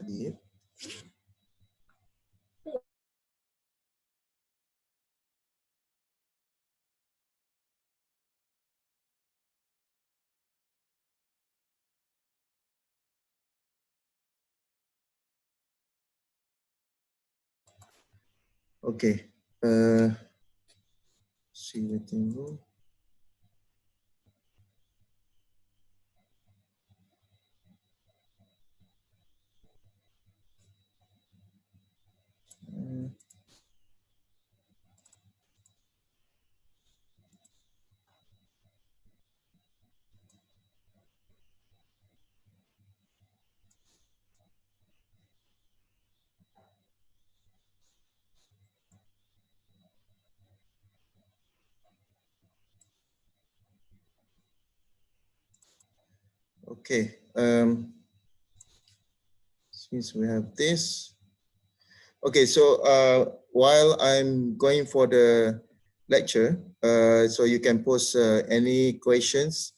Adib. Okay. See waiting room. Okay. Since we have this. Okay, so while I'm going for the lecture, so you can post any questions,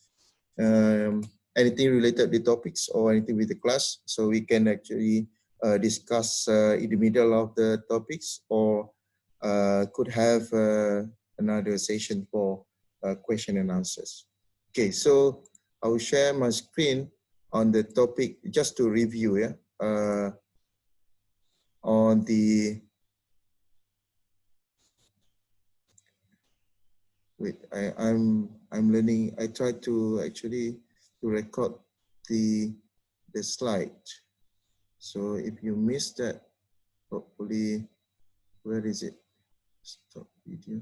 anything related to the topics or anything with the class, so we can actually discuss in the middle of the topics, or could have another session for question and answers. Okay, so I will share my screen on the topic just to review, yeah, on the, wait, I'm learning. I try to actually to record the slide. So if you miss that, hopefully, where is it? Stop video.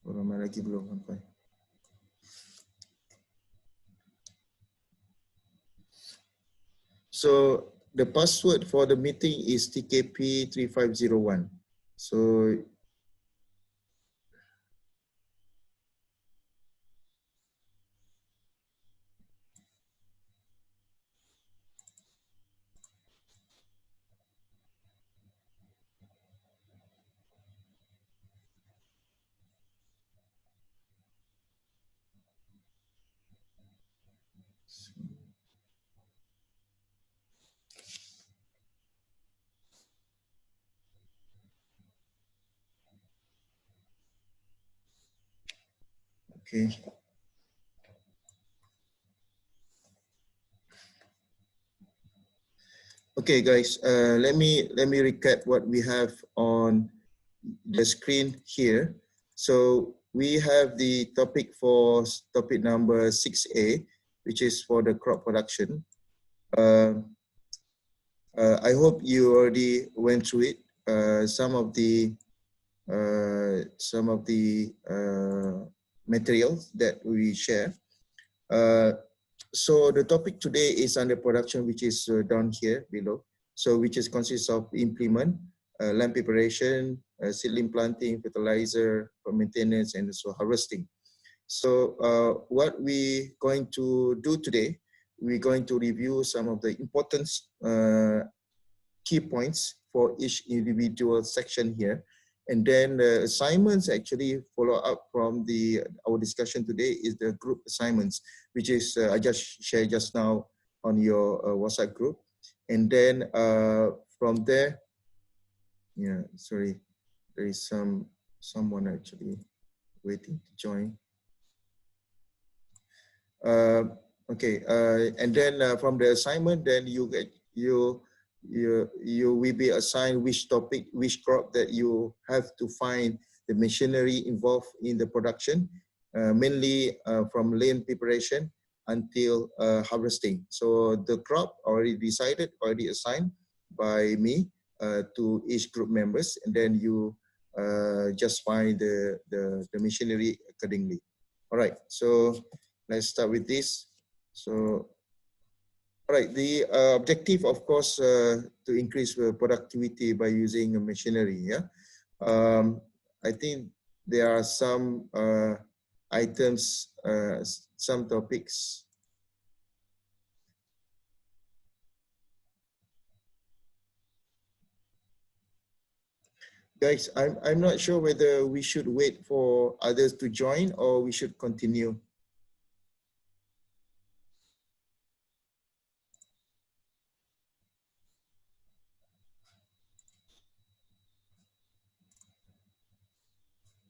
Orang lagi belum sampai. So the password for the meeting is TKP 3501. So okay. Okay, guys. Let me recap what we have on the screen here. So we have the topic for topic number 6A, which is for the crop production. I hope you already went through it. Some of the materials that we share. So the topic today is under production, which is down here below. So which is consists of implement, land preparation, seedling planting, fertilizer, for maintenance, and also harvesting. So what we going to do today, we're going to review some of the important key points for each individual section here. And then the assignments actually follow up from our discussion today is the group assignments, which is I just shared just now on your WhatsApp group. And then from there, yeah, sorry, there is someone actually waiting to join. Okay, and then from the assignment, then you will be assigned which topic, which crop that you have to find the machinery involved in the production, mainly from land preparation until harvesting. So the crop already decided, already assigned by me to each group members, and then you just find the machinery accordingly. All right, so let's start with this. So, all right, the objective, of course, to increase productivity by using a machinery. Yeah, I think there are some items, some topics. Guys, I'm not sure whether we should wait for others to join or we should continue.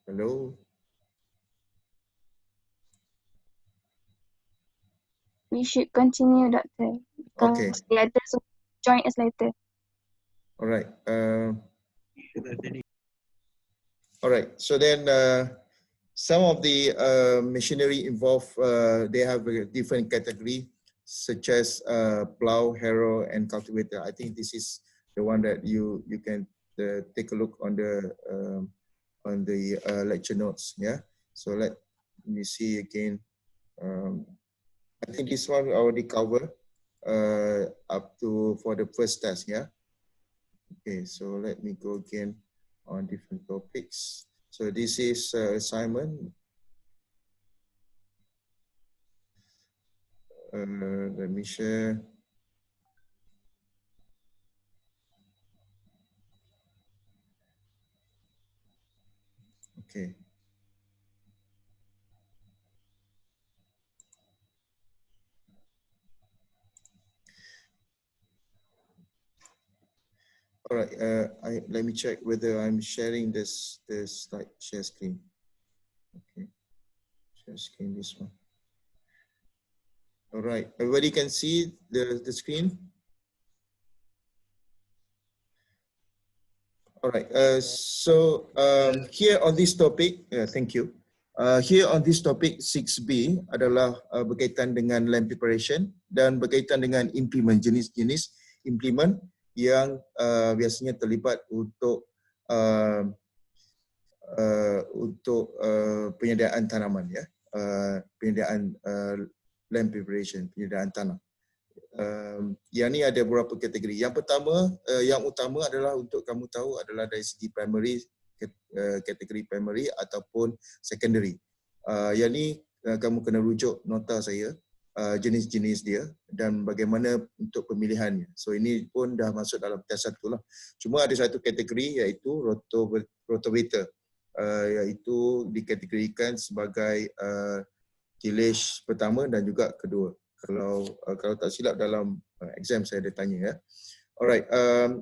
Hello. We should continue, Doctor, Okay. because the others will join us later. All right. All right. So then, some of the machinery involved, they have a different category, such as plow, harrow, and cultivator. I think this is the one that you can take a look on the lecture notes. Yeah. So let me see again. I think this one we already covered up to for the first test. Yeah. Okay. So let me go again on different topics. So this is assignment. Let me share. Okay. All right. Let me check whether I'm sharing this slide share screen. Okay. Share screen this one. All right. Everybody can see the screen. All right. So here on this topic, thank you. Here on this topic 6B adalah berkaitan dengan land preparation dan berkaitan dengan implement, jenis-jenis implement yang biasanya terlibat untuk penyediaan tanaman, ya, penyediaan land preparation, penyediaan tanah. Yang ni ada beberapa kategori. Yang pertama, yang utama adalah untuk kamu tahu adalah dari segi primary, kategori primary ataupun secondary. Yang ni kamu kena rujuk nota saya, jenis-jenis dia dan bagaimana untuk pemilihannya. So ini pun dah masuk dalam tes 1 lah. Cuma ada satu kategori iaitu rotavator, iaitu dikategorikan sebagai tillage pertama dan juga kedua. Kalau tak silap dalam exam saya ada tanya, ya. Alright,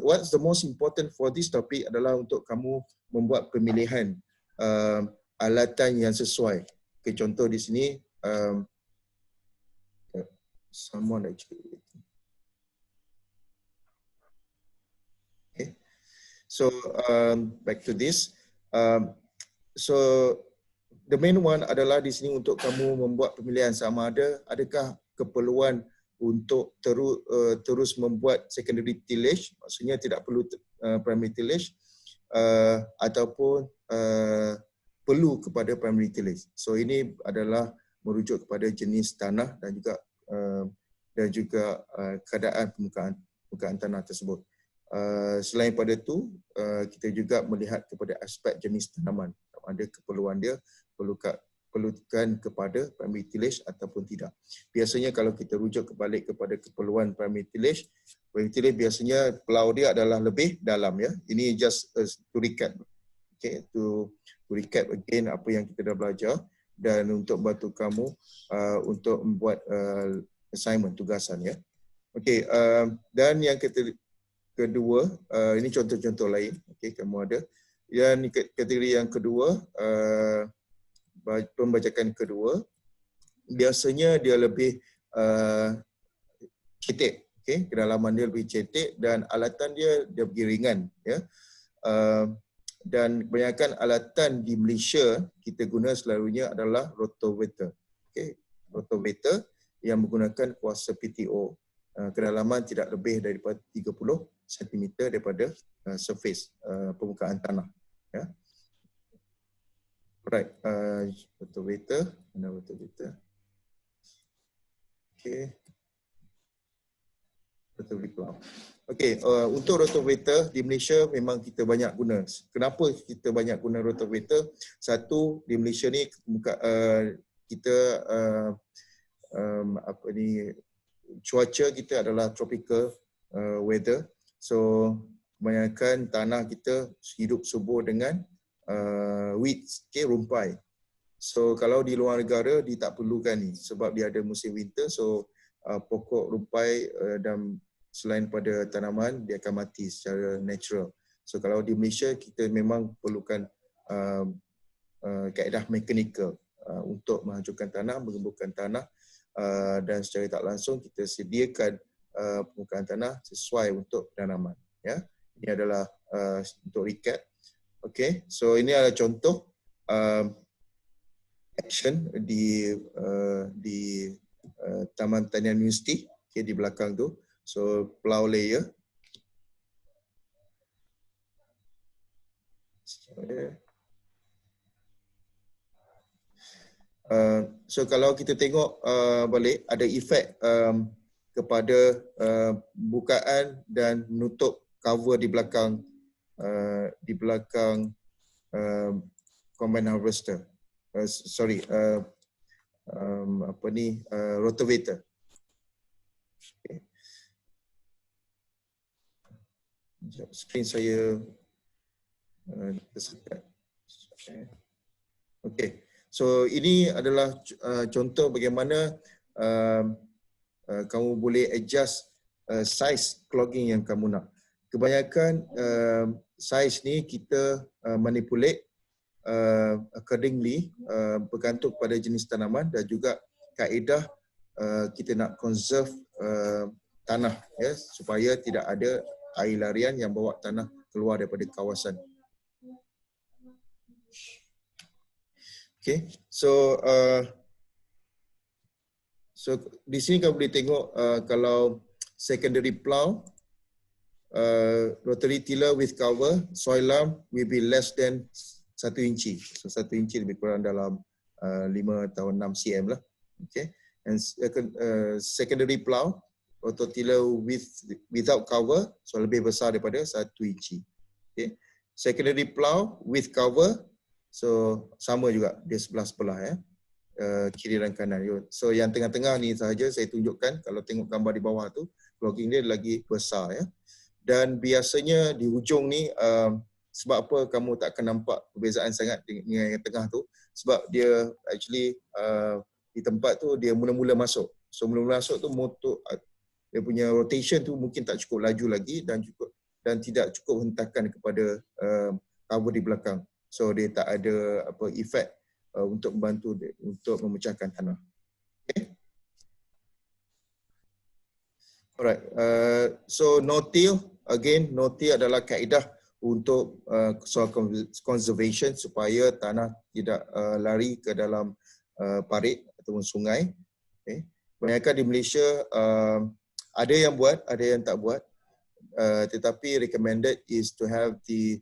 what's the most important for this topic adalah untuk kamu membuat pemilihan alatan yang sesuai. Okay, contoh di sini someone actually. Okay. So back to this. So the main one adalah di sini untuk kamu membuat pemilihan sama ada adakah keperluan untuk terus membuat secondary tillage, maksudnya tidak perlu primary tillage, ataupun perlu kepada primary tillage. So ini adalah merujuk kepada jenis tanah dan juga keadaan permukaan tanah tersebut. Selain pada itu, kita juga melihat kepada aspek jenis tanaman, ada keperluan dia perlukan kepada primary tillage ataupun tidak. Biasanya kalau kita rujuk kembali kepada keperluan primary tillage biasanya plough dia adalah lebih dalam, ya. Ini just to recap. Okay, to recap again apa yang kita dah belajar dan untuk bantu kamu untuk membuat assignment, tugasan, ya. Okay, dan yang kedua, ini contoh-contoh lain. Okay, kamu ada. Dan kategori yang kedua, pembajakan kedua, biasanya dia lebih cetek, okay? Kedalaman dia lebih cetek dan alatan dia lebih ringan, ya. Dan kebanyakan alatan di Malaysia kita guna selalunya adalah rotavator, okay? Rotavator yang menggunakan kuasa PTO, kedalaman tidak lebih daripada 30 cm daripada surface permukaan tanah, ya. Right, rotavator, mana rotavator? Okay, rotavator. Okay, untuk rotavator di Malaysia memang kita banyak guna. Kenapa kita banyak guna rotavator? Satu, di Malaysia ni kita cuaca kita adalah tropical weather. So kebanyakan tanah kita hidup subur dengan weeds, okay, rumpai. So kalau di luar negara dia tak perlukan ni sebab dia ada musim winter, so pokok rumpai dan selain pada tanaman dia akan mati secara natural. So kalau di Malaysia kita memang perlukan kaedah mekanikal untuk menghancurkan tanah, menggemburkan tanah, dan secara tak langsung kita sediakan permukaan tanah sesuai untuk penanaman. Ya, ini adalah untuk recap. Okay, so ini adalah contoh action di Taman Tanian Universiti, okay, di belakang tu. So plough layer. So kalau kita tengok balik, ada efek kepada bukaan dan menutup cover di belakang combine harvester. Rotavator. Okay. Skrin saya tersekat. Okay. So ini adalah contoh bagaimana kamu boleh adjust size clogging yang kamu nak. Kebanyakan size ni kita manipulate accordingly, bergantung pada jenis tanaman dan juga kaedah kita nak conserve tanah, ya, supaya tidak ada air larian yang bawa tanah keluar daripada kawasan. Okay, so di sini kamu boleh tengok kalau secondary plough, rotary tiller with cover, soil lump will be less than 1 inci. So 1 inci lebih kurang dalam 5 atau 6 cm lah. Okay, and secondary plough, rototiller without cover, so lebih besar daripada 1 inci. Okay, secondary plough with cover, so sama juga, dia sebelah-sebelah, ya, kiri dan kanan. So yang tengah-tengah ni sahaja saya tunjukkan. Kalau tengok gambar di bawah tu, clogging dia lagi besar, ya. Dan biasanya di hujung ni, sebab apa kamu tak akan nampak perbezaan sangat dengan yang tengah tu, sebab dia actually di tempat tu dia mula-mula masuk. So mula-mula masuk tu motor, dia punya rotation tu mungkin tak cukup laju lagi dan tidak cukup hentakan kepada cover di belakang. So dia tak ada efek untuk membantu untuk memecahkan tanah. Okay. Alright. So no-till, again, no-till adalah kaedah untuk soil conservation supaya tanah tidak lari ke dalam parit ataupun sungai. Okay. Kebanyakan di Malaysia ada yang buat, ada yang tak buat. Tetapi recommended is to have the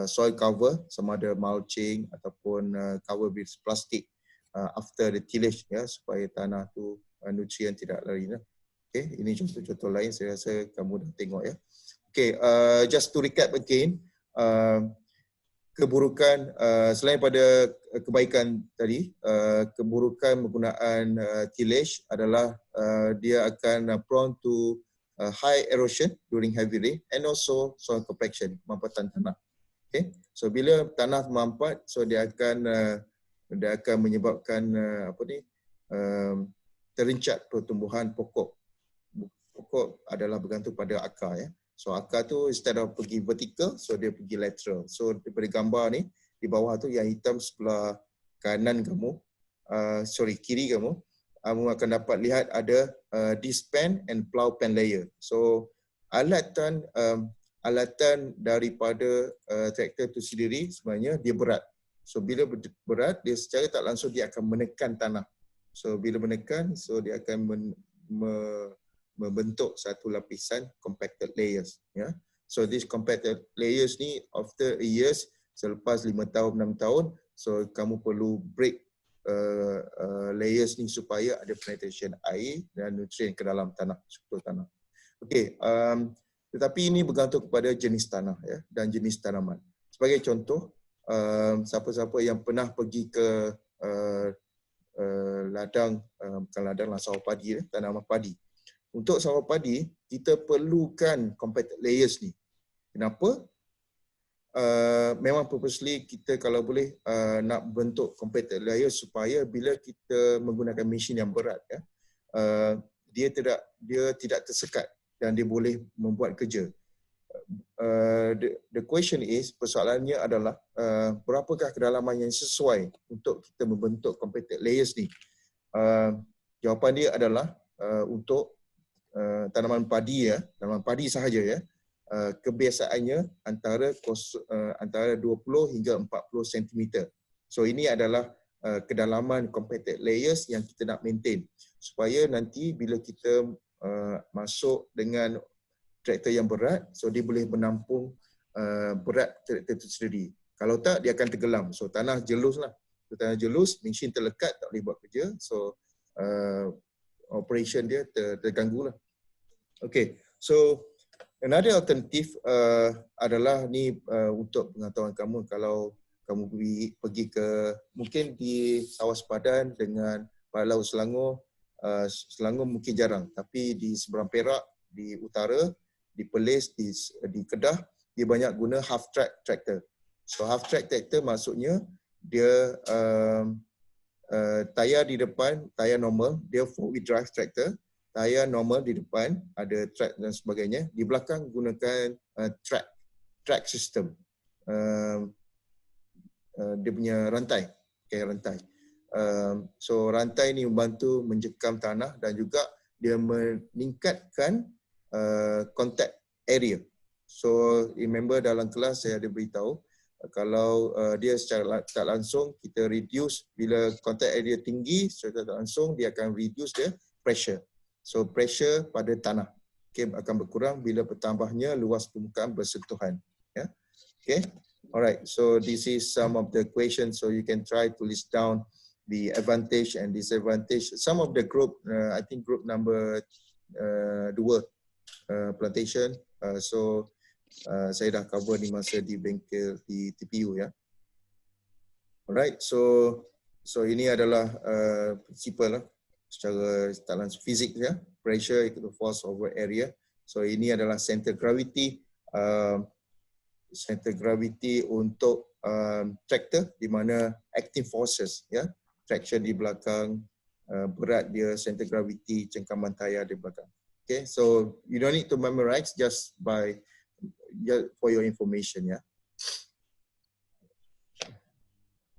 soil cover, sama ada mulching ataupun cover with plastic after the tillage, ya, supaya tanah tu nutrien tidak lari. Okay, ini contoh-contoh lain saya rasa kamu dah tengok, ya. Okay, just to recap again, keburukan selain pada kebaikan tadi, keburukan penggunaan tillage adalah dia akan prone to high erosion during heavy rain and also soil compaction, mampatan tanah. Okay, so bila tanah mampat, so dia akan menyebabkan terencat pertumbuhan pokok. Pokok adalah bergantung pada akar, ya. So akar tu instead of pergi vertical, so dia pergi lateral. So daripada gambar ni di bawah tu yang hitam sebelah kanan kamu, kiri kamu akan dapat lihat ada dispan and plough pan layer. So alatan daripada traktor itu sendiri sebenarnya dia berat. So bila berat, dia secara tak langsung dia akan menekan tanah. So bila menekan, so dia akan membentuk satu lapisan compacted layers, ya. So this compacted layers ni after years, selepas 5 tahun 6 tahun, so kamu perlu break layers ni supaya ada penetration air dan nutrien ke dalam tanah, struktur tanah. Okey, tetapi ini bergantung kepada jenis tanah, ya, dan jenis tanaman. Sebagai contoh, siapa-siapa yang pernah pergi ke ladang, bukan ladang lah, sawah padi, tanaman padi. Untuk sawah padi, kita perlukan compacted layers ni. Kenapa? Memang purposely kita kalau boleh nak bentuk compacted layers supaya bila kita menggunakan mesin yang berat, ya, dia tidak tersekat dan dia boleh membuat kerja. the question is, persoalannya adalah berapakah kedalaman yang sesuai untuk kita membentuk compacted layers ni? Jawapan dia adalah untuk tanaman padi tanaman padi sahaja kebiasaannya antara 20 hingga 40 cm. So ini adalah kedalaman compacted layers yang kita nak maintain supaya nanti bila kita masuk dengan traktor yang berat, so dia boleh menampung berat traktor itu sendiri. Kalau tak, dia akan tenggelam. So tanah jelus lah. So, tanah jelus, mesin terlekat, tak boleh buat kerja. So operation dia terganggu lah. Okay, so another alternative adalah ni untuk pengetahuan kamu, kalau kamu pergi ke mungkin di sawah sepadan dengan Laut Selangor, Selangor mungkin jarang, tapi di seberang Perak, di utara, di Perlis, di Kedah, dia banyak guna half track tractor. So half track tractor maksudnya dia tayar di depan, tayar normal, dia 4-wheel drive tractor, tayar normal di depan, ada track dan sebagainya. Di belakang gunakan track system. Dia punya rantai, rantai. So rantai ni membantu menjekam tanah dan juga dia meningkatkan contact area. So remember dalam kelas saya ada beritahu, kalau dia secara tak langsung kita reduce, bila contact area tinggi secara tak langsung dia akan reduce the pressure. So pressure pada tanah akan berkurang bila bertambahnya luas permukaan bersentuhan. Okay. Alright, so this is some of the questions, so you can try to list down the advantage and disadvantage. Some of the group, I think group number 2, plantation. So saya dah cover ni masa di bengkel di TPU ya. Alright, so ini adalah prinsipal lah secara tak langsung fizik ya. Pressure equal to force over area. So ini adalah center gravity. Center gravity untuk tractor, di mana acting forces ya, traction di belakang, berat dia, center gravity, cengkaman tayar di belakang. Okay, so you don't need to memorize, just for your information ya.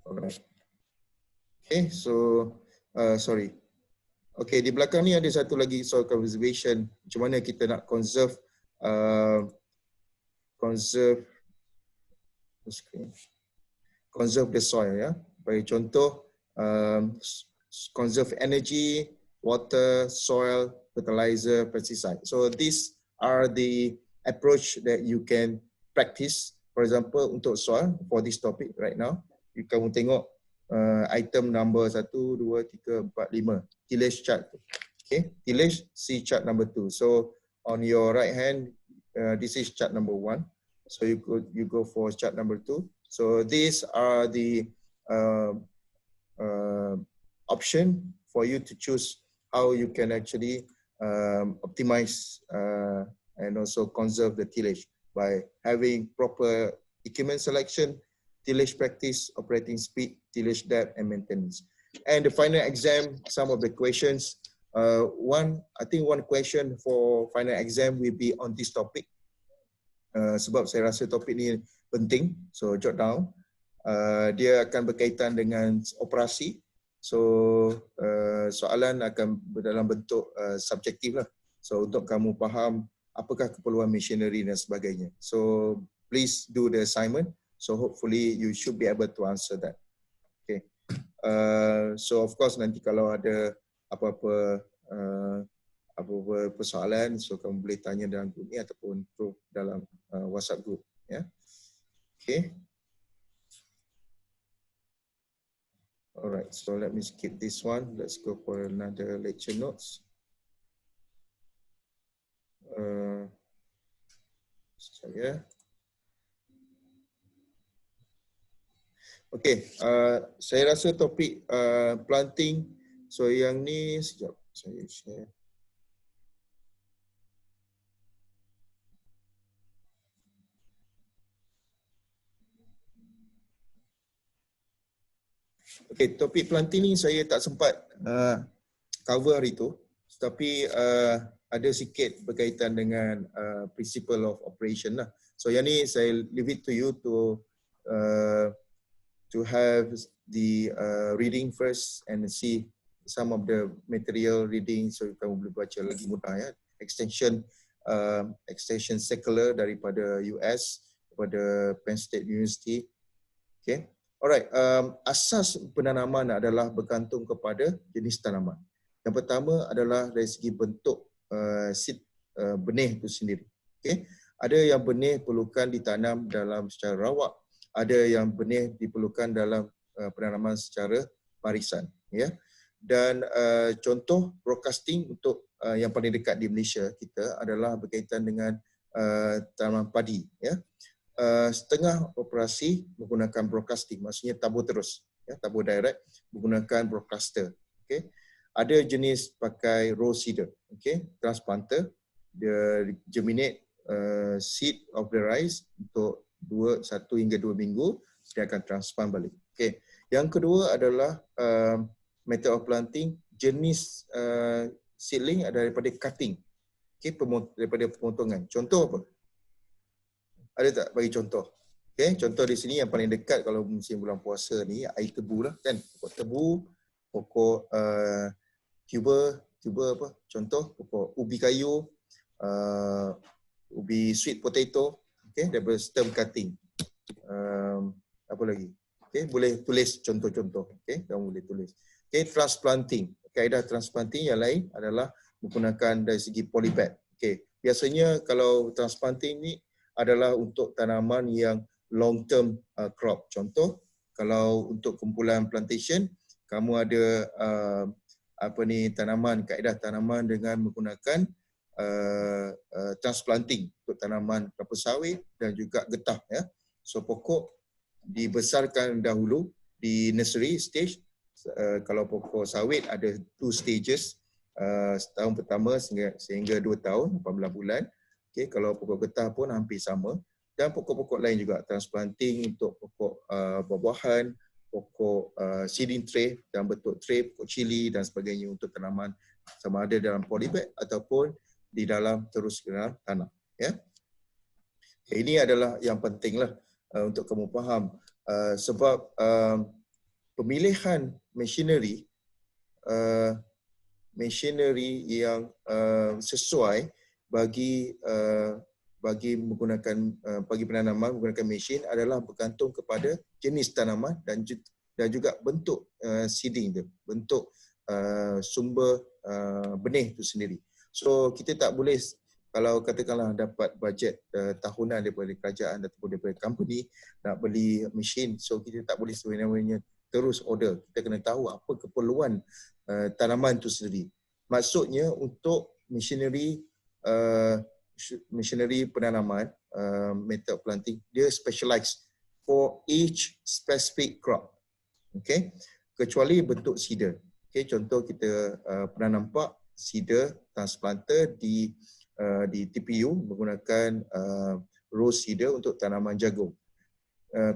Alright. Okay, so sorry. Okay, di belakang ni ada satu lagi soil conservation. Macam mana kita nak conserve the soil ya. Bagi contoh, conserve energy, water, soil, fertilizer, pesticide. So these are the approach that you can practice. For example, untuk soil, for this topic right now, kamu tengok item number 1, 2, 3, 4, 5, tillage chart. Okay, tillage, see chart number 2. So on your right hand, this is chart number 1. So you go for chart number 2. So these are the option for you to choose how you can actually optimize and also conserve the tillage by having proper equipment selection, tillage practice, operating speed, tillage depth, and maintenance. And the final exam, some of the questions. I think one question for final exam will be on this topic. Sebab saya rasa topik ni penting, so jot down. Dia akan berkaitan dengan operasi. So soalan akan dalam bentuk subjektif lah. So untuk kamu faham apakah keperluan machinery dan sebagainya. So please do the assignment. So hopefully you should be able to answer that. Okay. So of course nanti kalau ada apa-apa persoalan, so kamu boleh tanya dalam grup ni ataupun dalam WhatsApp group ya. Okay. Alright, so let me skip this one. Let's go for another lecture notes. Okay, saya rasa topik planting. So yang ni sekejap saya share. Okay, topik planting ni saya tak sempat cover hari tu. Tapi ada sikit berkaitan dengan principle of operation lah. So yang ni saya leave it to you to have the reading first and see some of the material reading so kamu boleh baca lagi mudah ya. Extension secular daripada US daripada Penn State University. Okay. Alright. Asas penanaman adalah bergantung kepada jenis tanaman. Yang pertama adalah dari segi bentuk seed benih itu sendiri. Okay. Ada yang benih perlukan ditanam dalam secara rawak, ada yang benih diperlukan dalam penanaman secara barisan. Ya. Dan contoh broadcasting untuk yang paling dekat di Malaysia kita adalah berkaitan dengan tanaman padi. Ya. Setengah operasi menggunakan broadcasting, maksudnya tabur terus, ya, tabur direct menggunakan broadcaster. Okay. Ada jenis pakai row seeder, okay, transplanter, dia germinate seed of the rice untuk 1 hingga 2 minggu, dia akan transplant balik. Okay. Yang kedua adalah method of planting, jenis seedling daripada cutting, okay, daripada pemotongan. Contoh apa? Ada tak bagi contoh? Okay, contoh di sini yang paling dekat kalau musim bulan puasa ni, air tebu lah kan. Pokok tebu, pokok tuber apa? Contoh pokok ubi kayu, ubi sweet potato, okay, daripada stem cutting. Apa lagi? Okay, boleh tulis contoh-contoh. Okay, kamu boleh tulis. Okay, transplanting. Kaedah transplanting yang lain adalah menggunakan dari segi polybag. Okay, biasanya kalau transplanting ni adalah untuk tanaman yang long term crop. Contoh, kalau untuk kumpulan plantation, kamu ada kaedah tanaman dengan menggunakan transplanting untuk tanaman kelapa sawit dan juga getah. Ya. So pokok dibesarkan dahulu di nursery stage. Kalau pokok sawit ada 2 stages, setahun pertama sehingga 2 tahun, 18 bulan. Okay, kalau pokok getah pun hampir sama. Dan pokok-pokok lain juga, transplanting untuk pokok buah-buahan, pokok seeding tray dan bentuk tray, pokok cili dan sebagainya untuk tanaman sama ada dalam polybag ataupun di dalam terus ke dalam tanah. Ya. Okay, ini adalah yang pentinglah untuk kamu faham sebab pemilihan machinery yang sesuai bagi menggunakan bagi penanaman menggunakan mesin adalah bergantung kepada jenis tanaman dan juga bentuk seeding dia, bentuk sumber benih itu sendiri. So kita tak boleh, kalau katakanlah dapat bajet tahunan daripada kerajaan ataupun daripada company nak beli mesin, so kita tak boleh sebenarnya terus order. Kita kena tahu apa keperluan tanaman itu sendiri. Maksudnya untuk machinery penanaman, method planting, dia specialized for each specific crop. Okay, kecuali bentuk seeder. Okay, contoh kita pernah nampak seeder transplanter di TPU menggunakan row seeder untuk tanaman jagung.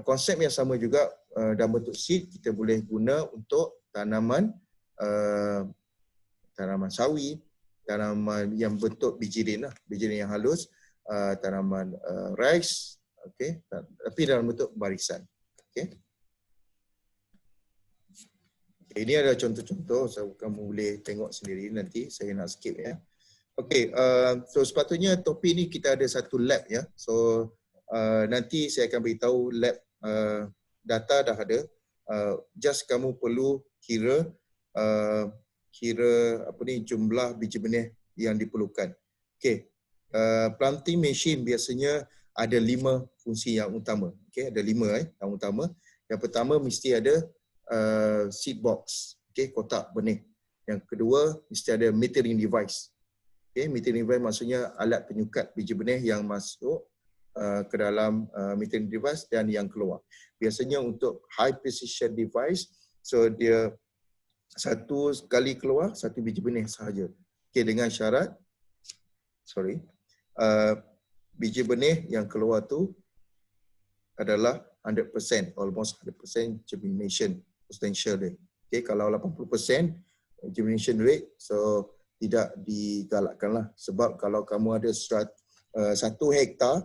Konsep yang sama juga dalam bentuk seed kita boleh guna untuk tanaman sawi, tanaman yang bentuk bijirin lah, bijirin yang halus, tanaman rice, okay, tapi dalam bentuk barisan. Okay. Ini adalah contoh-contoh, so kamu boleh tengok sendiri nanti, saya nak skip ya. Okay, so sepatutnya topik ni kita ada satu lab ya. So nanti saya akan beritahu lab data dah ada. Just kamu perlu kira jumlah biji benih yang diperlukan. Okay, planting machine biasanya ada 5 fungsi yang utama. Okay, ada 5 yang utama. Yang pertama mesti ada seed box, okay, kotak benih. Yang kedua mesti ada metering device. Okay, metering device maksudnya alat penyukat biji benih yang masuk ke dalam metering device dan yang keluar. Biasanya untuk high precision device, so dia satu kali keluar satu biji benih sahaja. Okay, dengan syarat, biji benih yang keluar tu adalah 100%, almost 100% germination potential dia. Okay, kalau 80% germination rate, so tidak digalakkanlah. Sebab kalau kamu ada 1 hektar,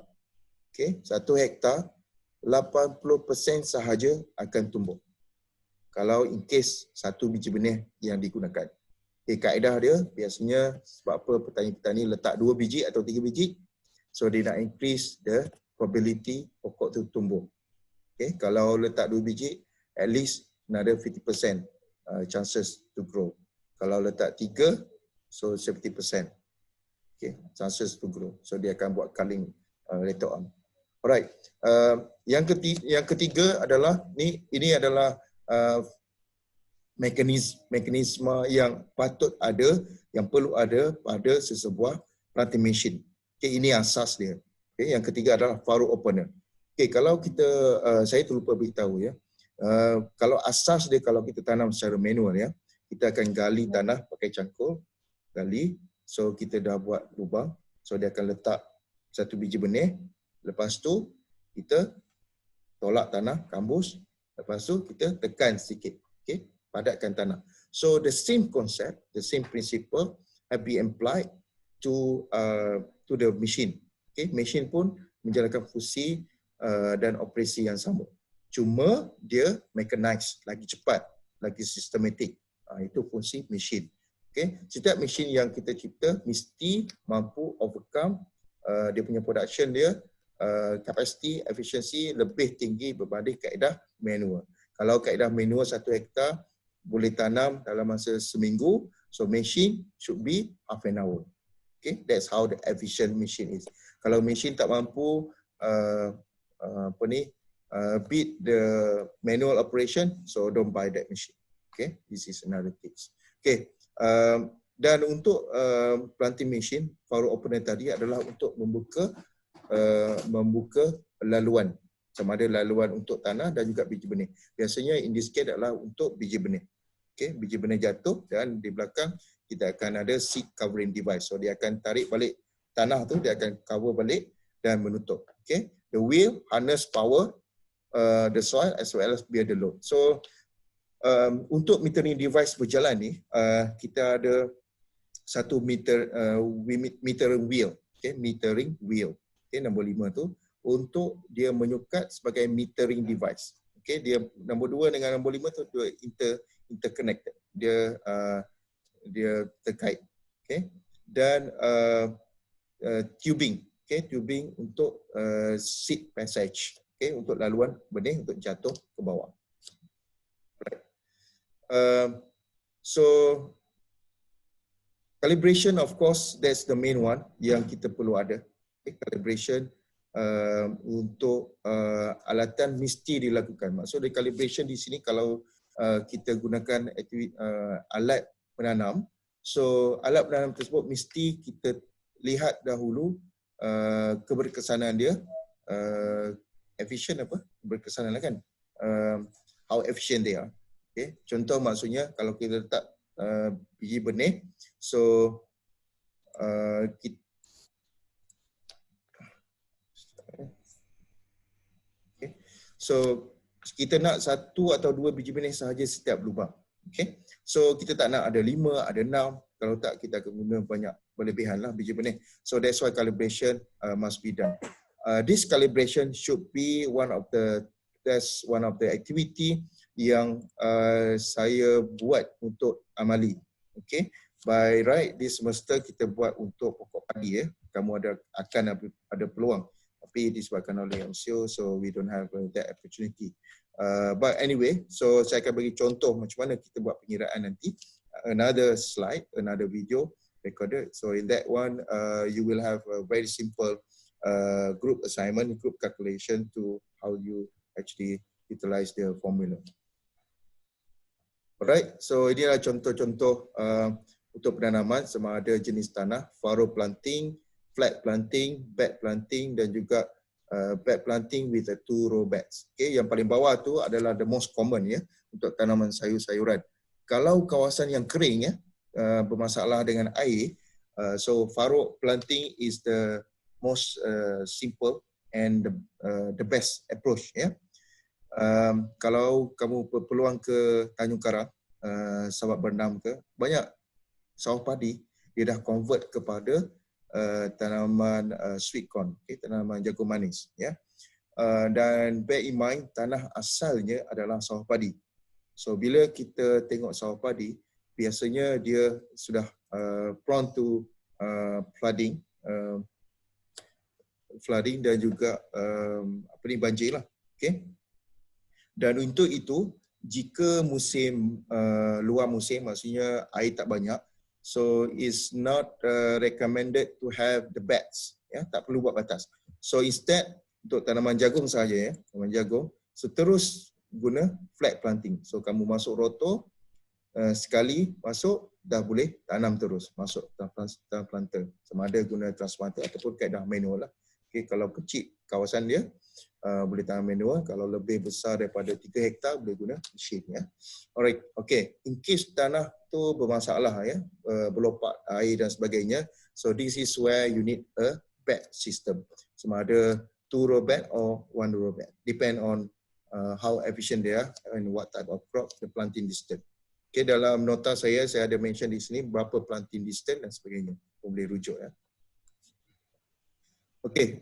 okay, 1 hektar, 80% sahaja akan tumbuh. Kalau in case 1 biji benih yang digunakan. Okay, kaedah dia biasanya sebab apa petani-petani letak 2 biji atau 3 biji, so dia nak increase the probability pokok tu tumbuh. Okay, kalau letak 2 biji, at least another 50% chances to grow. Kalau letak 3, so 70%. Okay, chances to grow. So dia akan buat culling later on. Alright. Yang ketiga adalah ini adalah mekanisme yang patut ada, yang perlu ada pada sesebuah planting machine. Okay, ini asas dia. Okay, yang ketiga adalah furrow opener. Okay, kalau kita, saya terlupa beritahu ya, kalau asas dia kalau kita tanam secara manual ya, kita akan gali tanah pakai cangkul, gali, so kita dah buat lubang, so dia akan letak 1 biji benih, lepas tu kita tolak tanah, kambus, lepas tu kita tekan sikit, okay, padatkan tanah. So the same concept, the same principle have been applied to the machine. Okay, machine pun menjalankan fungsi dan operasi yang sama. Cuma dia mechanized, lagi cepat, lagi sistematik. Itu fungsi mesin. Okay. Setiap mesin yang kita cipta mesti mampu overcome dia punya production dia, capacity, efficiency lebih tinggi berbanding kaedah manual. Kalau kaedah manual 1 hektar boleh tanam dalam masa seminggu, so machine should be half an hour. Okay, that's how the efficient machine is. Kalau machine tak mampu beat the manual operation, so don't buy that machine. Okay, this is another tips. Okay, dan untuk planting machine, furrow opener tadi adalah untuk membuka laluan, sama ada laluan untuk tanah dan juga biji benih. Biasanya in this case adalah untuk biji benih. Okay, biji benih jatuh dan di belakang kita akan ada seed covering device. So dia akan tarik balik tanah tu, dia akan cover balik dan menutup. Okay, the wheel harness power the soil as well as bear the load. So untuk metering device berjalan ni, kita ada 1 metering wheel, okay, metering wheel, okay, nombor 5 tu untuk dia menyukat sebagai metering device. Okay, dia nombor 2 dengan nombor 5 tu dua interconnected, dia terkait. Okay, dan tubing, okay, tubing untuk seed passage. Okay, untuk laluan benih untuk jatuh ke bawah. Right. So calibration of course that's the main one yang kita perlu ada. Okay, calibration untuk alatan mesti dilakukan. Maksud dari calibration di sini kalau kita gunakan alat penanam, so alat penanam tersebut mesti kita lihat dahulu keberkesanan dia. Efficient apa? Berkesanan kan? How efficient they are. Okay. Contoh maksudnya kalau kita letak biji benih, so kita nak 1 atau 2 biji benih sahaja setiap lubang. Okay. So kita tak nak ada 5, ada 6. Kalau tak kita akan guna banyak berlebihan lah biji benih. So that's why calibration must be done. This calibration should be one of the activity yang saya buat untuk amali. Okay, by right this semester kita buat untuk pokok padi ya. Kamu akan ada peluang, tapi disebabkan oleh MCO, so we don't have that opportunity. But anyway, so saya akan bagi contoh macam mana kita buat pengiraan nanti. Another slide, another video recorded. So in that one, you will have a very simple group assignment, group calculation to how you actually utilize the formula. Alright, so inilah contoh-contoh untuk penanaman sama ada jenis tanah, furrow planting, flat planting, bed planting dan juga bed planting with the 2 row beds. Okay, yang paling bawah tu adalah the most common ya untuk tanaman sayur-sayuran. Kalau kawasan yang kering ya bermasalah dengan air, so furrow planting is the most simple and the best approach ya. Kalau kamu berpeluang ke Tanjung Karang, Sabak Bernam ke, banyak sawah padi dia dah convert kepada tanaman sweet corn, tanaman jagung manis, ya. Dan bear in mind, tanah asalnya adalah sawah padi. So bila kita tengok sawah padi, biasanya dia sudah prone to flooding dan juga banjir lah. Okay? Dan untuk itu, jika musim luar musim, maksudnya air tak banyak, so it's not recommended to have the beds, ya, tak perlu buat batas. So instead, untuk tanaman jagung saja, ya, tanaman jagung, so terus guna flat planting. So kamu masuk rotor, sekali masuk dah boleh tanam terus, masuk transplanter, sama ada guna transplanter ataupun kaedah manual lah. Okay, kalau kecil kawasan dia, boleh tanam manual. Kalau lebih besar daripada 3 hektar, boleh guna mesin, ya. Alright, okay. In case tanah tu bermasalah, ya, berlopak air dan sebagainya, so this is where you need a bed system. Sama ada 2 row bed or 1 row bed. Depend on how efficient they are and what type of crop, the planting distance. Okay, dalam nota saya ada mention di sini berapa planting distance dan sebagainya. Boleh rujuk, ya. Okay,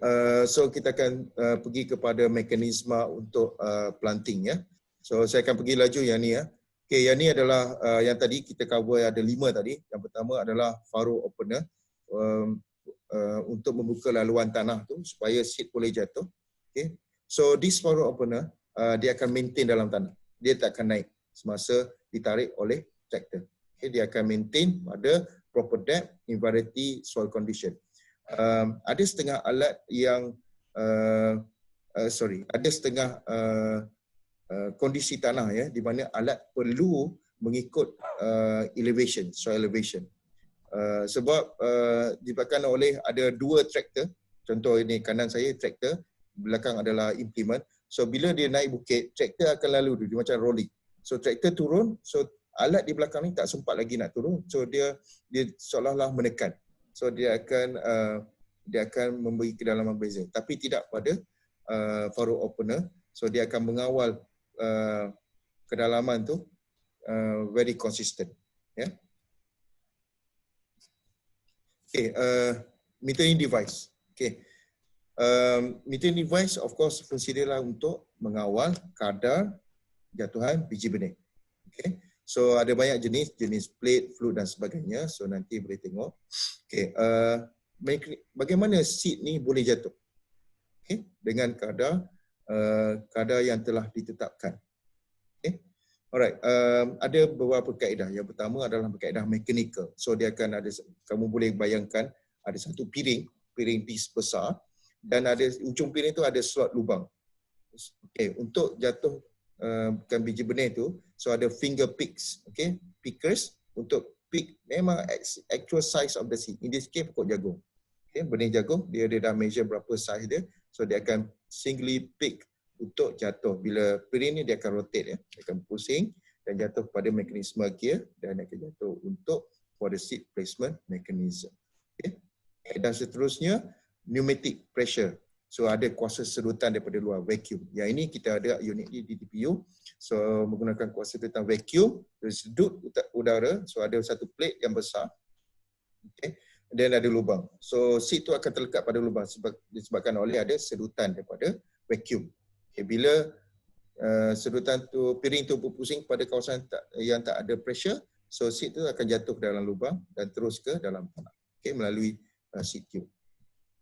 so kita akan pergi kepada mekanisme untuk planting, ya. So saya akan pergi laju yang ni, ya. Okay, yang ni adalah yang tadi kita cover ada 5 tadi. Yang pertama adalah furrow opener untuk membuka laluan tanah tu supaya seed boleh jatuh. Okay, so this furrow opener dia akan maintain dalam tanah. Dia tak akan naik semasa ditarik oleh tractor. Okay, dia akan maintain pada proper depth in variety soil condition. Ada setengah alat yang ada setengah kondisi tanah, ya, di mana alat perlu mengikut elevation, soil elevation. Sebab disebabkan oleh ada 2 traktor, contoh ini kanan saya traktor, belakang adalah implement. So bila dia naik bukit, traktor akan lalu dia macam rolling. So traktor turun, so alat di belakang ni tak sempat lagi nak turun, so dia seolah-olah menekan. So dia akan memberi kedalaman berbeza, tapi tidak pada furrow opener. So dia akan mengawal kedalaman tu very consistent, ya. Okay, metering device. Okay, metering device of course fungsi dia lah untuk mengawal kadar jatuhan biji benih. Okay, so ada banyak jenis plate, float dan sebagainya. So nanti boleh tengok. Okay, bagaimana seed ni boleh jatuh? Okay, dengan kadar yang telah ditetapkan. Okay, alright. Ada beberapa kaedah. Yang pertama adalah kaedah mechanical. So dia akan ada, kamu boleh bayangkan ada satu piring dis besar dan ada ujung piring tu ada slot lubang. Okay, untuk jatuh bukan biji benih tu, so ada finger picks, okay, pickers untuk pick memang actual size of the seed. In this case pokok jagung, okay, benih jagung dia dah measure berapa size dia, so dia akan singly pick untuk jatuh. Bila piring ni dia akan rotate, ya, dia akan pusing dan jatuh pada mekanisme gear dan akan jatuh untuk for the seed placement mechanism. Okay. Dan seterusnya pneumatic pressure. So ada kuasa sedutan daripada luar, vacuum. Yang ini kita ada unit ni di TPU. So menggunakan kuasa sedutan vacuum, sedut udara. So ada satu plate yang besar. Okay. Dan ada lubang. So seed tu akan terlekat pada lubang disebabkan oleh ada sedutan daripada vacuum. Okay. Bila sedutan tu, piring tu berpusing pada kawasan yang tak ada pressure, so seed tu akan jatuh ke dalam lubang dan terus ke dalam tanah. Okay. Melalui seed tube.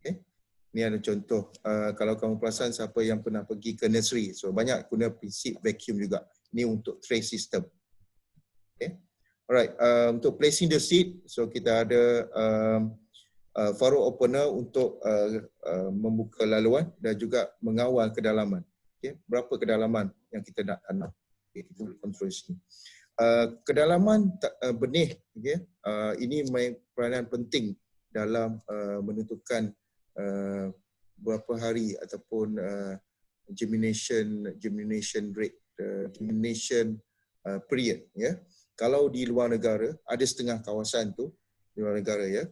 Okay. Ini ada contoh, kalau kamu perasan siapa yang pernah pergi ke nursery, so banyak guna prinsip vacuum juga. Ini untuk tray system. Okay. Alright, untuk placing the seed, so kita ada furrow opener untuk membuka laluan dan juga mengawal kedalaman. Okay. Berapa kedalaman yang kita nak tanam. Okay. Kita boleh kontrol sini. Kedalaman benih, okay, ini main peranan penting dalam menentukan berapa hari ataupun germination rate, germination period, ya. Kalau di luar negara ada setengah kawasan tu di luar negara, ya,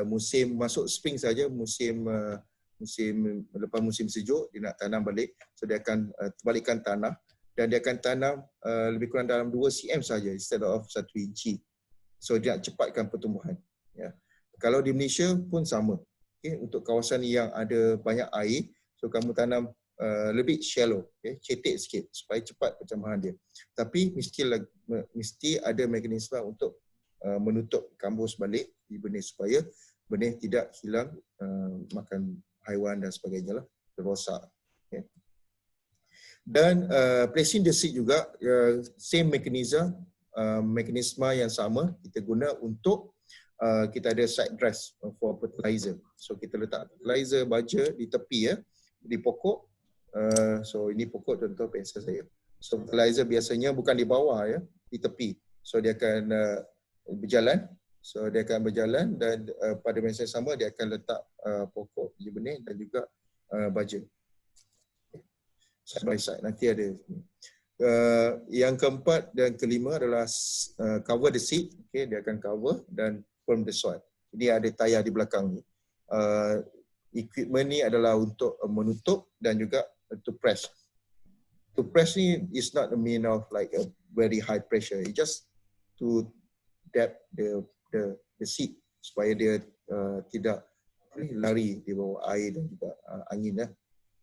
musim masuk spring saja, musim lepas musim sejuk dia nak tanam balik, so dia akan terbalikkan tanah dan dia akan tanam lebih kurang dalam 2 cm saja instead of 1 inci. So dia nak cepatkan pertumbuhan. Ya. Kalau di Malaysia pun sama. Okay. Untuk kawasan yang ada banyak air, so kamu tanam lebih shallow, cetek sikit supaya cepat percamahan dia. Tapi mesti ada mekanisme untuk menutup kambus balik di benih supaya benih tidak hilang makan haiwan dan sebagainya lah, rosak. Okay. Dan placing the seed juga same mekanisme yang sama kita guna untuk kita ada side dress for fertilizer. So kita letak fertilizer baja di tepi di pokok. So ini pokok contoh pensel saya. So fertilizer biasanya bukan di bawah di tepi. So dia akan berjalan. So dia akan berjalan dan pada masa yang sama dia akan letak pokok biji benih dan juga baja. Side by side nanti ada. Yang keempat dan kelima adalah cover the seed. Okay, dia akan cover dan firm the soil. Jadi ada tayar di belakang ni. Equipment ni adalah untuk menutup dan juga to press. To press ni is not a mean of like a very high pressure. It just to dab the seed supaya dia tidak lari di bawah air dan juga angin.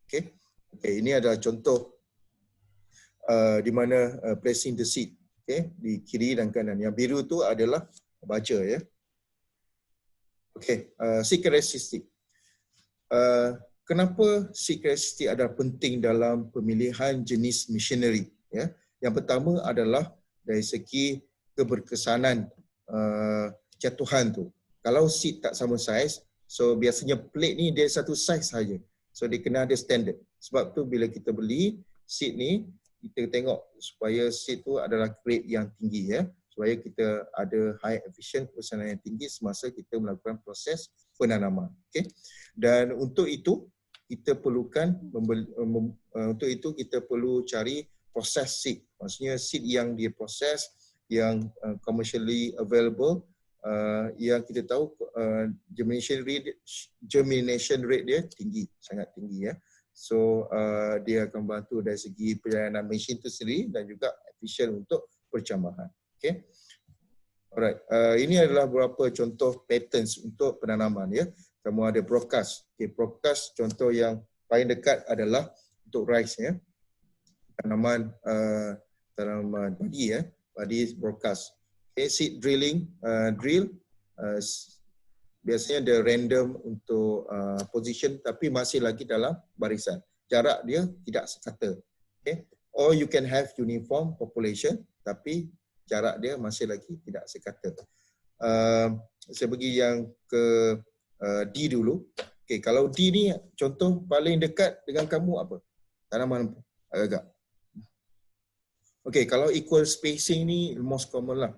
Okay. Okay, ini adalah contoh di mana placing the seed. Okay, di kiri dan kanan. Yang biru tu adalah baja Okay, seed characteristic. Kenapa seed characteristic adalah penting dalam pemilihan jenis machinery? Yang pertama adalah dari segi keberkesanan jatuhan tu. Kalau seed tak sama saiz, so biasanya plate ni dia satu saiz saja. So dia kena ada standard. Sebab tu bila kita beli seed ni, kita tengok supaya seed tu adalah grade yang tinggi supaya kita ada high efficient keberkesanan yang tinggi semasa kita melakukan proses penanaman. Okay? Dan untuk itu kita perlukan kita perlu cari proses seed. Maksudnya seed yang diproses, yang commercially available, yang kita tahu germination rate dia tinggi, sangat tinggi So dia akan bantu dari segi perjalanan mesin itu sendiri dan juga efisien untuk percamahan. Okay. Alright. Ini adalah beberapa contoh patterns untuk penanaman Kamu ada broadcast. Okay, broadcast contoh yang paling dekat adalah untuk rice tanaman padi padi broadcast. Okay, seed drill biasanya ada random untuk position tapi masih lagi dalam barisan. Jarak dia tidak sekata. Okay. Or you can have uniform population tapi jarak dia masih lagi tidak sekata. Saya bagi yang ke D dulu. Okay, kalau D ni contoh paling dekat dengan kamu apa? Tanaman agak. Okay, kalau equal spacing ni most common lah.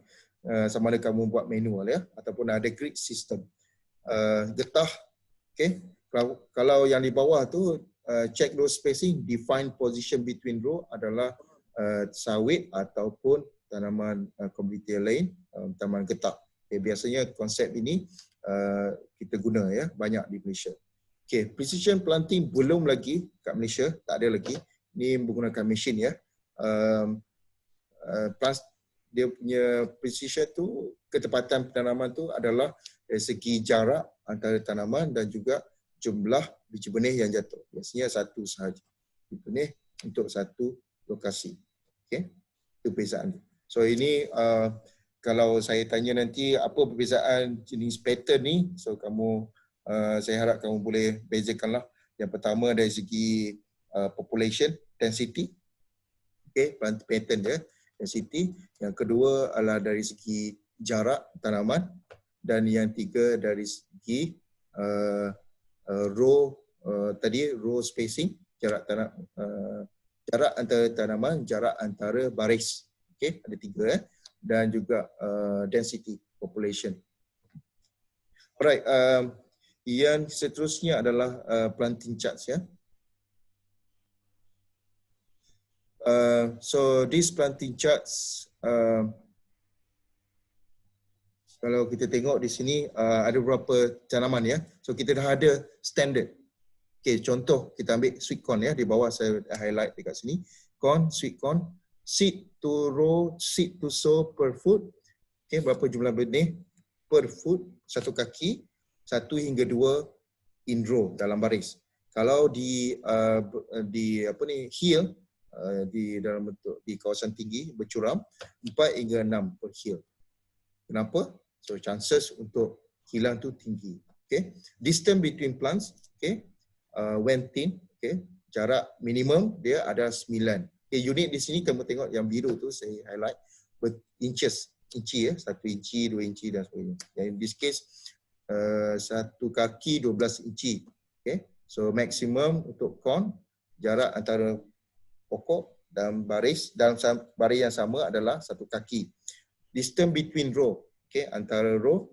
Sama ada kamu buat manual ataupun ada grid system. Getah, okay. Kalau yang di bawah tu check row spacing, define position between row adalah sawit ataupun tanaman komoditi lain, tanaman getah. Okay, biasanya konsep ini kita guna banyak di Malaysia. Okay, precision planting belum lagi kat Malaysia, tak ada lagi. Ini menggunakan mesin dia punya precision tu, ketepatan penanaman tu adalah dari segi jarak antara tanaman dan juga jumlah biji benih yang jatuh. Biasanya satu sahaja biji benih untuk satu lokasi. Okay, itu perbezaan. So ini kalau saya tanya nanti apa perbezaan jenis pattern ni, so kamu saya harap kamu boleh bezakanlah. Yang pertama dari segi population density, okay, pattern dia density. Yang kedua adalah dari segi jarak tanaman dan yang tiga dari segi row row spacing, jarak antara tanaman, jarak antara baris. Okay, ada tiga dan juga density population. Alright, yang seterusnya adalah planting charts so these planting charts kalau kita tengok di sini ada beberapa tanaman so kita dah ada standard. Okay, contoh kita ambil sweet corn di bawah saya highlight dekat sini. Corn, sweet corn, seed to row, seed to sow per foot. Okay, berapa jumlah benih per foot, satu kaki, 1 hingga 2 in row dalam baris. Kalau di hill, di dalam bentuk di kawasan tinggi bercuram, 4 hingga 6 per hill. Kenapa? So chances untuk hilang tu tinggi. Okay. Distance between plants, okay, when thin, okay, jarak minimum dia ada 9. Okay, unit di sini kamu tengok yang biru tu saya highlight inches, inci ya, 1 inci, 2 inci dan sebagainya. Yang in this case 1 kaki 12 inci. Okay. So maksimum untuk corn, jarak antara pokok dan baris dalam baris yang sama adalah 1 kaki. Distance between row, okay, antara row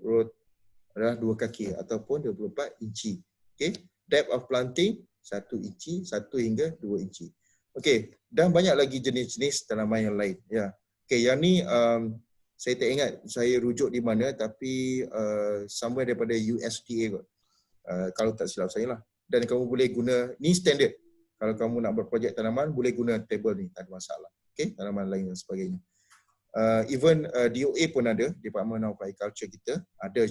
adalah 2 kaki ataupun 24 inci. Okay. Depth of planting 1 inci, 1 hingga 2 inci. Okay. Dan banyak lagi jenis-jenis tanaman yang lain. Ya. Okay. Yang ni saya tak ingat saya rujuk di mana, tapi somewhere daripada USDA kot. Kalau tak silap saya lah. Dan kamu boleh guna, ni standard. Kalau kamu nak berprojek tanaman, boleh guna table ni, tak ada masalah. Okay. Tanaman lain dan sebagainya. Even DOA pun ada, Department of Agriculture kita ada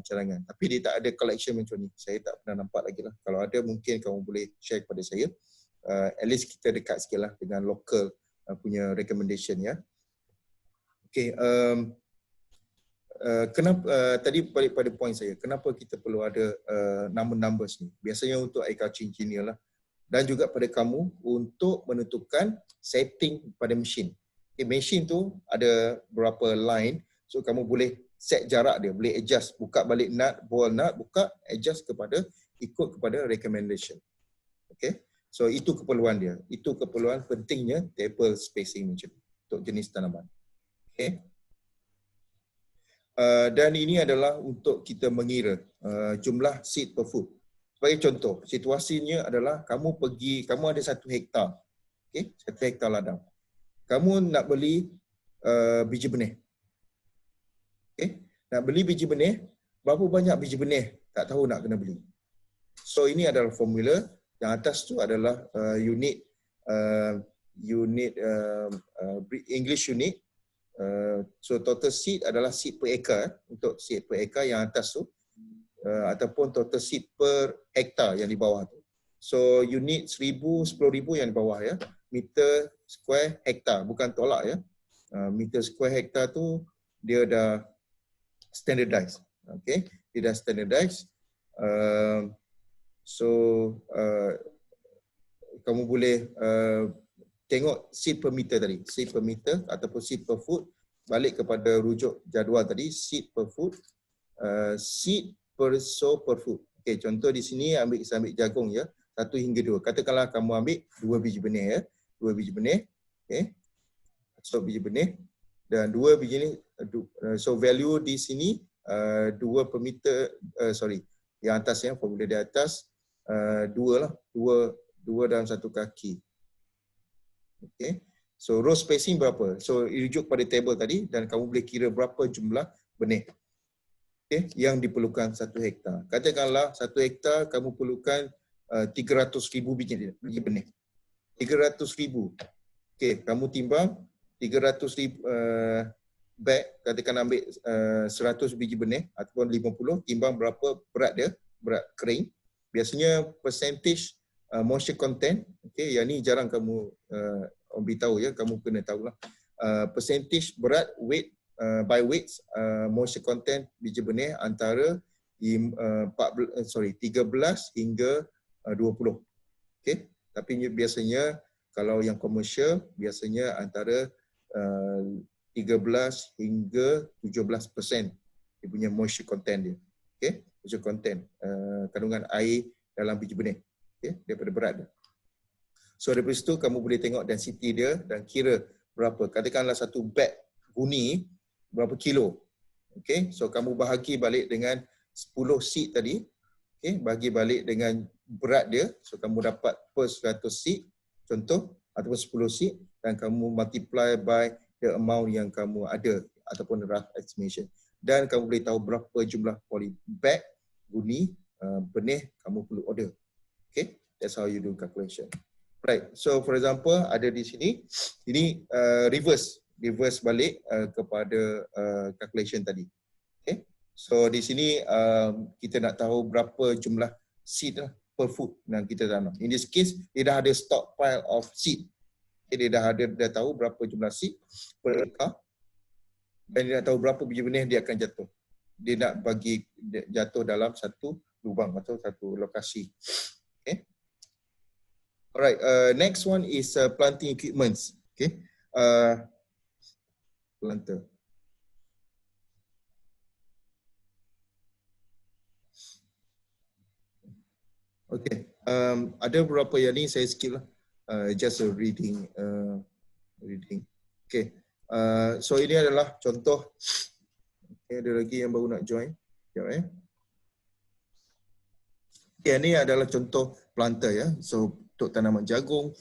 cadangan, tapi dia tak ada collection macam ni. Saya tak pernah nampak lagi lah. Kalau ada mungkin kamu boleh share kepada saya. At least kita dekat sikit lah dengan local punya recommendation ya. Okay, kenapa tadi balik pada point saya, kenapa kita perlu ada numbers ni? Biasanya untuk agriculture engineer lah, dan juga pada kamu untuk menentukan setting pada mesin. Okay, mesin tu ada berapa line, so kamu boleh set jarak dia, boleh adjust, buka balik nut, ball nut, buka, adjust ikut kepada recommendation. Okay, so itu keperluan dia, itu keperluan pentingnya table spacing macam untuk jenis tanaman. Okay. Dan ini adalah untuk kita mengira jumlah seed per foot. Sebagai contoh, situasinya adalah kamu ada 1 hektar, okay, 1 hektar ladang. Kamu nak beli biji benih. Okay. Nak beli biji benih, berapa banyak biji benih tak tahu nak kena beli. So ini adalah formula, yang atas tu adalah English unit. So total seed adalah seed per acre, untuk seed per acre yang atas tu, ataupun total seed per hektar yang di bawah tu. So unit 1000, 10,000 yang di bawah ya. Meter square hektar, bukan tolak ya. Meter square hektar tu dia dah standardized. Okay, dia dah standardized. Kamu boleh tengok seed per meter tadi, seed per meter ataupun seed per foot, balik kepada rujuk jadual tadi, seed per foot, seed per sow per foot. Okay, contoh di sini saya ambil jagung ya, 1 hingga 2. Katakanlah kamu ambil 2 biji benih ya, 2 biji benih, okay, so biji benih dan 2 biji ni, so value di sini 2 per meter, yang atas ya, formula di atas 2 lah, 2 dalam 1 kaki. Okay, so row spacing berapa? So rujuk pada table tadi dan kamu boleh kira berapa jumlah benih, okay, yang diperlukan 1 hektar. Katakanlah 1 hektar kamu perlukan 300,000 biji benih. 300,000. Okay, kamu timbang 300,000 bag, katakan ambil 100 biji benih ataupun 50, timbang berapa berat dia, berat kering. Biasanya percentage moisture content, okay, yang ni jarang kamu beritahu ya, kamu kena tahulah. Percentage berat, weight, by weights, moisture content biji benih antara 13 hingga 20. Okay. Tapi biasanya kalau yang komersial biasanya antara 13 hingga 17% dia punya moisture content dia. Okay. Moisture content, kandungan air dalam biji benih, okay, daripada berat dia. So daripada situ kamu boleh tengok density dia dan kira berapa. Katakanlah 1 bag guni berapa kilo. Okay. So kamu bahagi balik dengan 10 seed tadi. Okay. Bagi balik dengan berat dia. So kamu dapat per 100 seed contoh ataupun 10 seed dan kamu multiply by the amount yang kamu ada ataupun rough estimation. Dan kamu boleh tahu berapa jumlah poly bag guni benih kamu perlu order. Okay. That's how you do calculation. Right. So for example ada di sini, ini reverse balik kepada calculation tadi. Okay. So di sini kita nak tahu berapa jumlah seed lah per foot yang kita tanam. In this case, dia dah ada stockpile of seed. Dia dah tahu berapa jumlah seed per ekar dan dia nak tahu berapa biji benih dia akan jatuh. Dia nak bagi jatuh dalam satu lubang atau satu lokasi. Okay. Alright, next one is planting equipments. Okay. Planter. Okay, ada beberapa yang ni saya skip lah. Just a reading. Okay, so ini adalah contoh. Okay, ada lagi yang baru nak join. Sekejap, Okay, ini adalah contoh planter ya. So untuk tanaman jagung,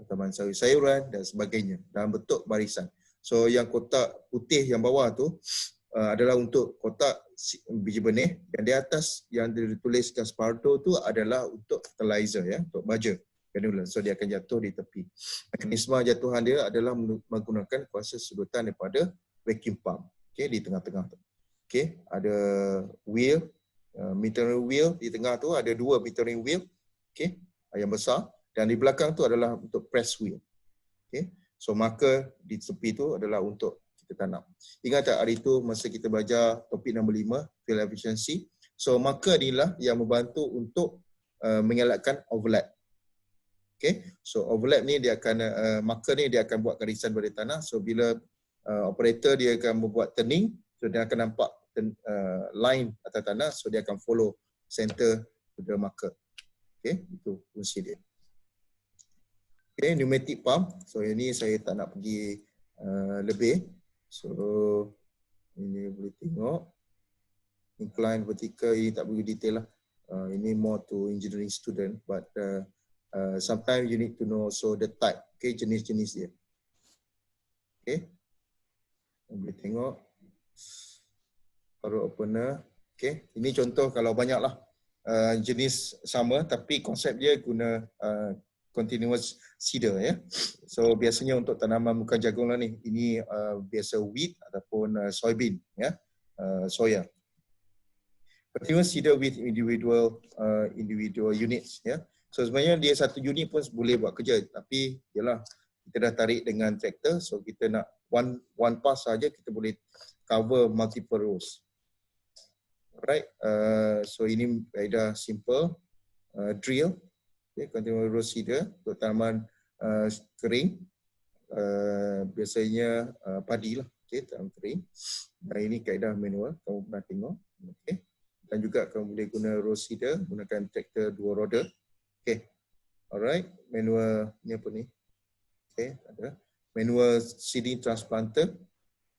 tanaman sayur-sayuran dan sebagainya dalam bentuk barisan. So yang kotak putih yang bawah tu adalah untuk kotak biji benih, yang di atas yang dituliskan Sparto tu adalah untuk fertilizer ya, untuk baja granular. So dia akan jatuh di tepi. Mekanisme jatuhan dia adalah menggunakan kuasa sedotan daripada vacuum pump. Okay, di tengah-tengah tu. Okay, ada wheel, metering wheel di tengah tu, ada dua metering wheel, okay, yang besar, dan di belakang tu adalah untuk press wheel. Okay, so marker di tepi tu adalah untuk kita tanam. Ingat tak hari tu masa kita belajar topik nombor 5, fuel efficiency. So marker inilah yang membantu untuk mengelakkan overlap. Okay, so overlap ni dia akan marker ni dia akan buat garisan pada tanah. So bila operator dia akan membuat turning, so dia akan nampak line atas tanah, so dia akan follow center to the marker. Okay, itu fungsi dia. Okay, pneumatic pump. So ini saya tak nak pergi lebih. So ini boleh tengok incline vertical, ini tak perlu detail lah. Ini more to engineering student, but sometimes you need to know also the type, okay, jenis-jenis dia. Okay, boleh tengok power opener. Okay, ini contoh kalau banyak lah jenis sama tapi konsep dia guna continuous seeder ya. So biasanya untuk tanaman bukan jagung lah ni. Ini biasa wheat ataupun soybean ya, soya. Continuous seeder with individual units ya. So sebenarnya dia satu unit pun boleh buat kerja, tapi yalah kita dah tarik dengan traktor, so kita nak one pass saja kita boleh cover multiple rows. Alright, so ini kaedah simple drill. Okay, continuous row seeder untuk tanaman kering, biasanya padi lah, okay, tanaman kering. Dan ini kaedah manual, kamu pernah tengok. Okay. Dan juga kamu boleh guna row seeder, gunakan traktor 2 roda. Okay, alright, manual ni apa ni? Okay, ada manual seeding transplanter.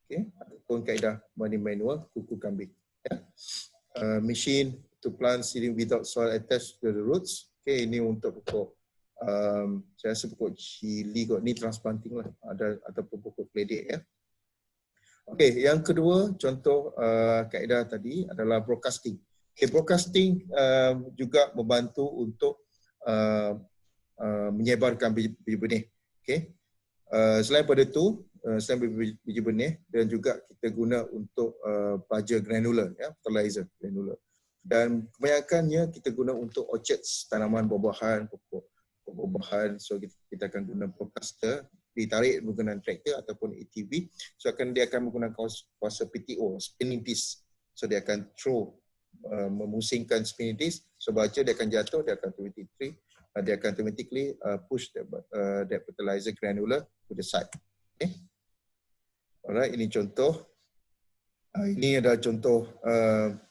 Okay, ataupun kaedah manual kuku kambing. Yeah. Machine to plant seeding without soil attached to the roots. Okay, ini untuk pokok, saya rasa pokok cili kot, ni transplanting lah, ada ataupun pokok keledek ya. Okay, yang kedua contoh kaedah tadi adalah broadcasting. Okay, broadcasting juga membantu untuk menyebarkan biji benih. Okay, selain pada itu, selain biji benih dan juga kita guna untuk baja granular ya, fertilizer granular. Dan kebanyakannya kita guna untuk orchards, tanaman buah-buahan, pokok buah-buahan. So kita akan guna broadcaster, ditarik menggunakan traktor ataupun ATV. So dia akan menggunakan kuasa PTO, spinning disc. So dia akan throw, memusingkan spinning disc. So baja dia akan jatuh, dia akan dia akan automatically push that fertilizer granular to the side. Okay. Alright, ini contoh. Ini adalah contoh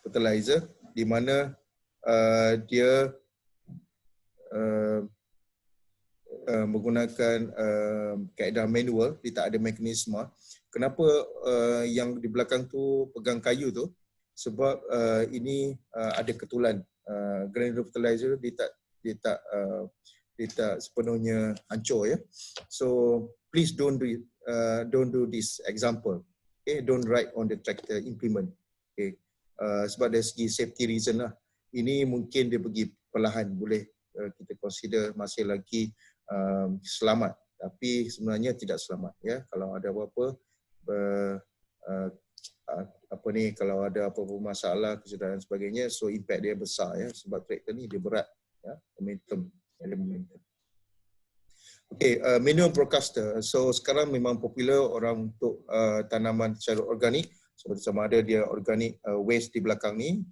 fertilizer di mana dia menggunakan kaedah manual, dia tak ada mekanisme. Kenapa yang di belakang tu pegang kayu tu? Sebab ini ada ketulan. Granular fertilizer dia tak sepenuhnya hancur ya. So please don't do this example. Okay, don't ride on the tractor implement. Okay. Sebab dari segi safety reason lah. Ini mungkin dia pergi perlahan, boleh kita consider masih lagi selamat, tapi sebenarnya tidak selamat ya. Kalau ada apa-apa ni kalau ada apa-apa masalah kesedaran sebagainya, so impact dia besar ya, sebab traktor ni dia berat ya, momentum, ada momentum. Okey, manual broadcaster. So sekarang memang popular orang untuk tanaman secara organik. So sama ada dia organic waste di belakang ni,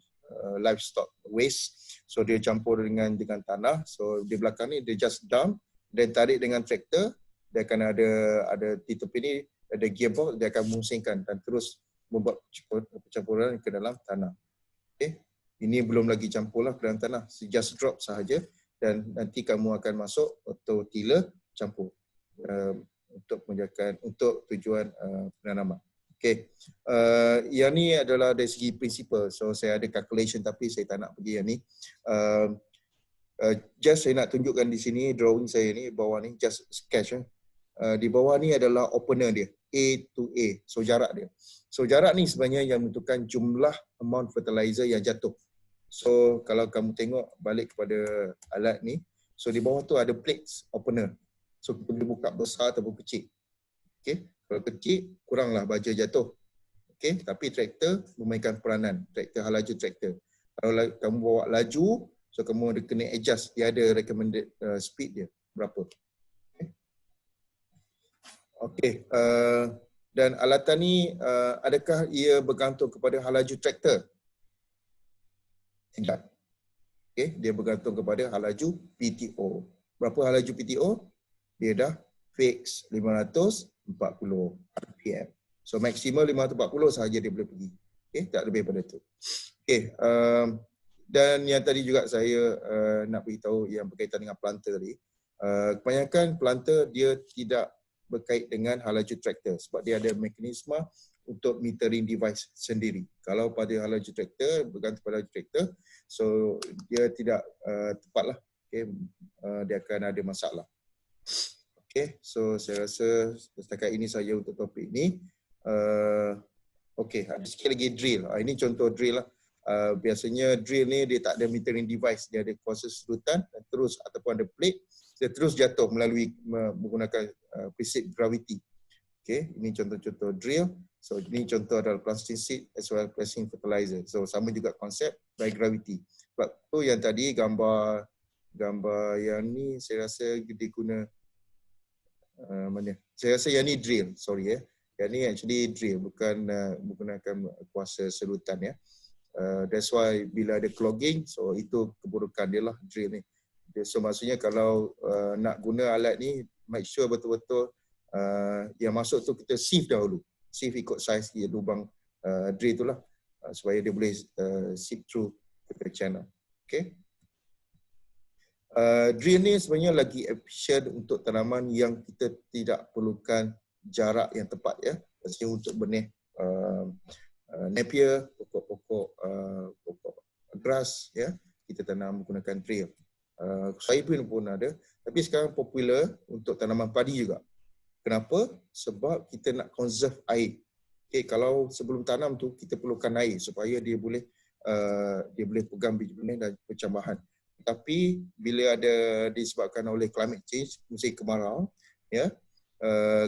livestock waste. So dia campur dengan tanah. So di belakang ni dia just dump dan tarik dengan traktor. Dia akan ada di tepi ni ada gearbox, dia akan memusingkan dan terus membuat percampuran ke dalam tanah. Okey. Ini belum lagi campurlah ke dalam tanah. Just drop sahaja dan nanti kamu akan masuk auto tiller campur untuk tujuan penanaman. Okey. Yang ni adalah dari segi prinsipal. So saya ada calculation tapi saya tak nak pergi yang ni. Just saya nak tunjukkan di sini drawing saya ni bawah ni just sketch. Di bawah ni adalah opener dia, A to A. So jarak dia. So jarak ni sebenarnya yang menentukan jumlah amount fertilizer yang jatuh. So kalau kamu tengok balik kepada alat ni, so di bawah tu ada plates opener. So kita boleh buka besar ataupun kecil. Okey, kalau kecil kuranglah baja jatuh. Okey, tapi traktor memainkan peranan, traktor halaju traktor. Kalau kamu bawa laju, so kamu ada kena adjust, dia ada recommended speed dia berapa. Okey, dan alatan ni adakah ia bergantung kepada halaju traktor? Tidak. Okey, dia bergantung kepada halaju PTO. Berapa halaju PTO? Dia dah fix 540 RPM. So maksimum 540 sahaja dia boleh pergi. Okey, tak lebih daripada tu. Okey, dan yang tadi juga saya nak beritahu yang berkaitan dengan planter tadi. Kebanyakan planter dia tidak berkait dengan halaju traktor sebab dia ada mekanisme untuk metering device sendiri. Kalau pada halaju traktor, bergantung pada halaju traktor, so dia tidak tepatlah. Okay, dia akan ada masalah. Okay, so saya rasa setakat ini saja untuk topik ini. Okay, ada sikit lagi drill. Ini contoh drill lah. Biasanya drill ni dia tak ada metering device, dia ada kuasa serutan dan terus ataupun ada plate, dia terus jatuh melalui menggunakan prinsip gravity. Okay, ini contoh-contoh drill. So ini contoh adalah plastic seed as well as placing fertilizer. So sama juga konsep by gravity. Sebab tu yang tadi gambar yang ni saya rasa diguna mana? Saya rasa yang ni drill, sorry ya. Yang ni actually drill, bukan menggunakan kuasa serutan ya. That's why bila ada clogging, so itu keburukan dia lah drill ni. So maksudnya kalau nak guna alat ni, make sure betul-betul yang masuk tu kita sieve dahulu. Sieve ikut saiz dia lubang drill tu lah, supaya dia boleh seep through ke channel. Okay. Drill ni sebenarnya lagi efisien untuk tanaman yang kita tidak perlukan jarak yang tepat ya. Maksudnya untuk benih napier, pokok grass ya, kita tanam menggunakan drill. Soybean pun ada, tapi sekarang popular untuk tanaman padi juga. Kenapa? Sebab kita nak conserve air. Okay, kalau sebelum tanam tu kita perlukan air supaya dia boleh pegang biji benih dan percambahan. Tapi bila ada disebabkan oleh climate change, musim kemarau, ya,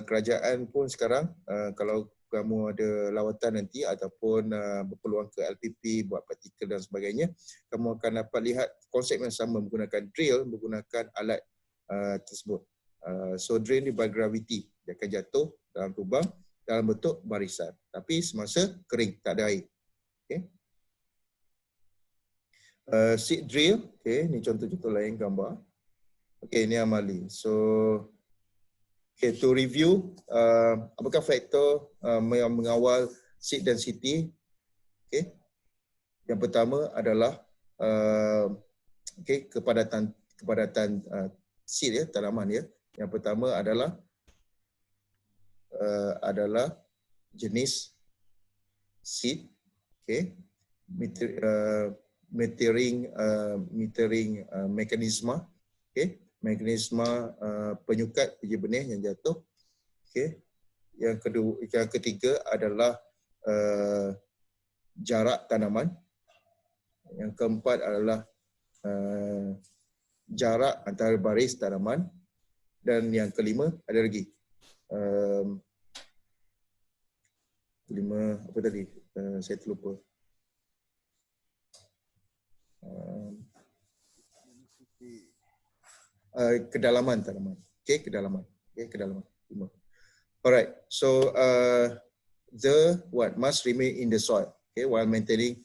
kerajaan pun sekarang kalau kamu ada lawatan nanti ataupun berpeluang ke LPP buat praktikal dan sebagainya, kamu akan dapat lihat konsep yang sama menggunakan drill, menggunakan alat tersebut. So drill ni by gravity, dia akan jatuh dalam lubang dalam bentuk barisan, tapi semasa kering, tak ada air. Okay. Seed drill, okay, ni contoh-contoh lain gambar. Okay, ini amali. So, okay, to review, apakah faktor yang mengawal seed density? Okay, yang pertama adalah okay, kepadatan seed ya, tanaman ya. Yang pertama adalah jenis seed, okay, metering mekanisme, okay, mekanisme penyukat biji benih yang jatuh, okay. Yang ketiga adalah jarak tanaman. Yang keempat adalah jarak antara baris tanaman, dan yang kelima ada lagi kelima apa tadi? Saya terlupa. Kedalaman tanaman. Okay, kedalaman. Okay, kedalaman. Alright. So the what must remain in the soil. Okay, while maintaining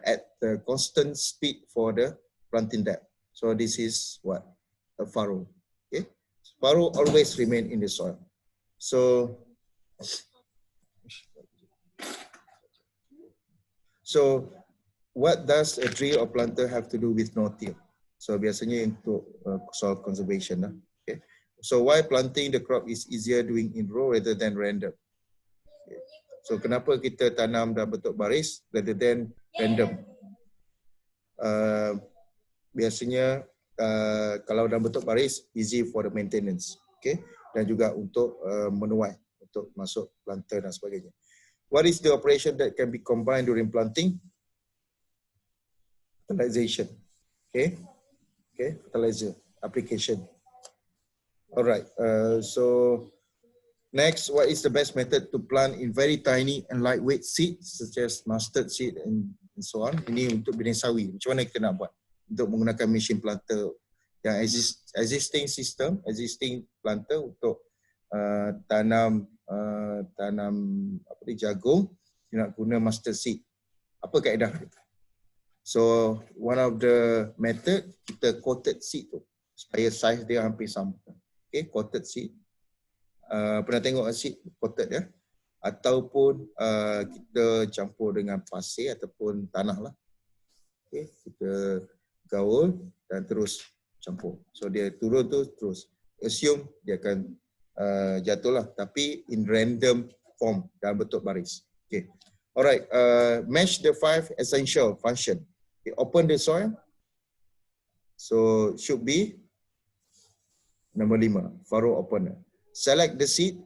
at the constant speed for the planting depth. So this is what a furrow. Okay, furrow always remain in the soil. So what does a tree or planter have to do with no-till? So biasanya untuk soil conservation lah. Okay. So why planting the crop is easier doing in row rather than random? Okay. So kenapa kita tanam dalam bentuk baris rather than random? Biasanya kalau dalam bentuk baris easy for the maintenance, okay, dan juga untuk menuai, untuk masuk planter dan sebagainya. What is the operation that can be combined during planting? Fertilization, okay, fertilizer application. Alright, so next, what is the best method to plant in very tiny and lightweight seeds such as mustard seed and so on? Ini untuk benih sawi. Macam mana kita nak buat untuk menggunakan mesin planter yang existing system, existing planter untuk tanam jagung, nak guna mustard seed. Apa kaedah? So one of the method, kita coated seed tu supaya size dia hampir sama. Okay, coated seed. Pernah tengok seed coated ya? Ataupun kita campur dengan pasir ataupun tanah lah. Okay, kita gaul dan terus campur. So dia turun tu terus. Assume dia akan jatuh lah. Tapi in random form dalam bentuk baris. Okay. Alright. Match the 5 essential function. Okay, open the soil. So should be number 5. Furrow opener. Select the seed.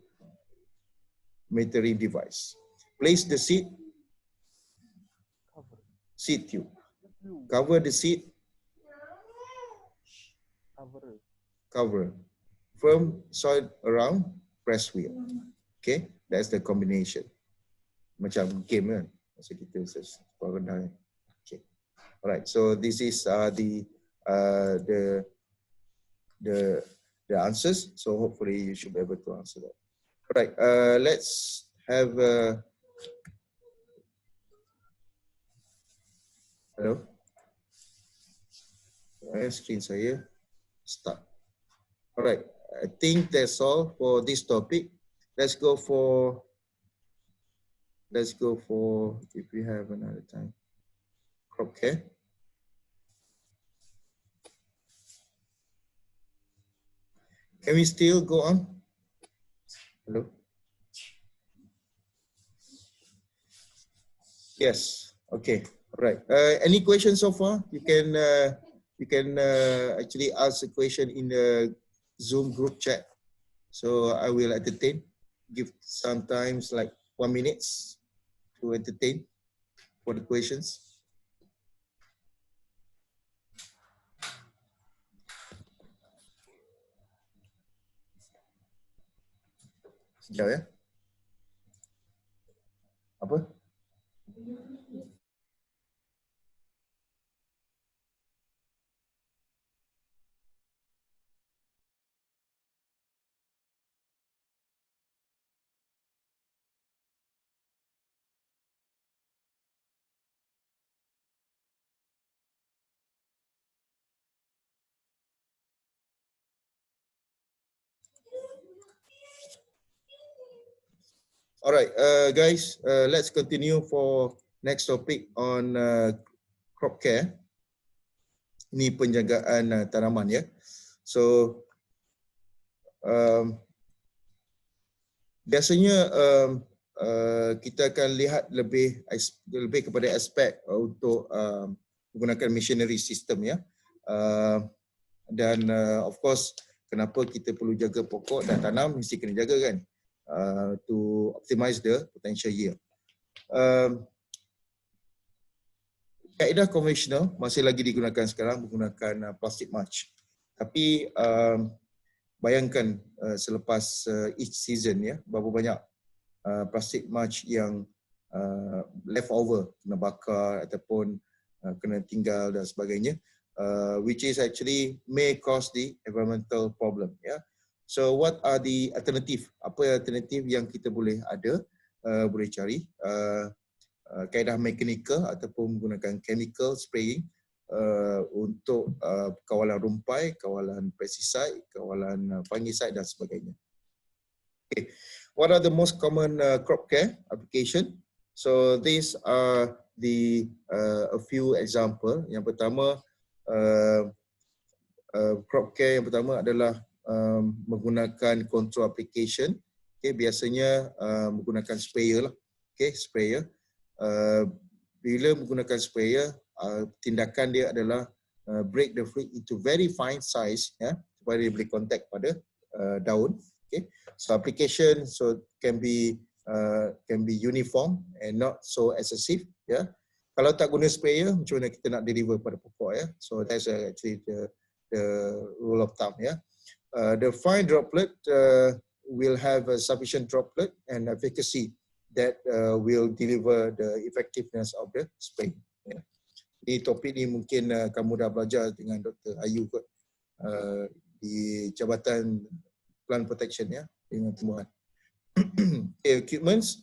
Metering device. Place the seed. Seed tube. Cover the seed. Cover. Firm soil around. Press wheel. Okay, that's the combination. Macam game kan. Masa kita sekolah rendah. Okay. Alright. So this is the answers. So hopefully you should be able to answer that. Alright. Let's have. Hello. Screen saya start. Alright, I think that's all for this topic. Let's go for if we have another time. Crop care. Can we still go on? Hello. Yes. Okay. Right. Any questions so far? You can actually ask a question in the Zoom group chat. So I will entertain. Give sometimes like 1 minute to entertain for the questions. Sekejap ya. Apa? Alright, guys, let's continue for next topic on crop care. Ini penjagaan tanaman ya. So biasanya kita akan lihat lebih kepada aspek untuk menggunakan machinery system ya. Dan of course kenapa kita perlu jaga pokok dan tanam, mesti kena jaga kan. To optimize the potential yield. Kaedah konvensional masih lagi digunakan sekarang menggunakan plastic mulch. Tapi bayangkan selepas each season ya, berapa banyak plastic mulch yang leftover, kena bakar ataupun kena tinggal dan sebagainya, which is actually may cause the environmental problem. Yeah. So what are the alternative? Apa alternatif yang kita boleh ada, boleh cari? Kaedah mekanikal ataupun menggunakan chemical spraying untuk kawalan rumpai, kawalan pesticide, kawalan fungicide dan sebagainya. Okay. What are the most common crop care application? So these are the a few example. Yang pertama, crop care yang pertama adalah menggunakan control application. Okay, biasanya menggunakan sprayer lah. Okay, sprayer. Bila menggunakan sprayer, tindakan dia adalah break the fluid into very fine size, ya, supaya dia boleh contact pada daun. Okay, so application can be uniform and not so excessive. Ya, kalau tak guna sprayer, macam mana kita nak deliver pada pokok, ya? So that's actually the rule of thumb. Ya, the fine droplet will have a sufficient droplet and efficacy that will deliver the effectiveness of the spray. Yeah. Di topik ni mungkin kamu dah belajar dengan Dr. Ayu kot, di Jabatan Plant Protection, ya, dengan tumbuhan. Okay, equipments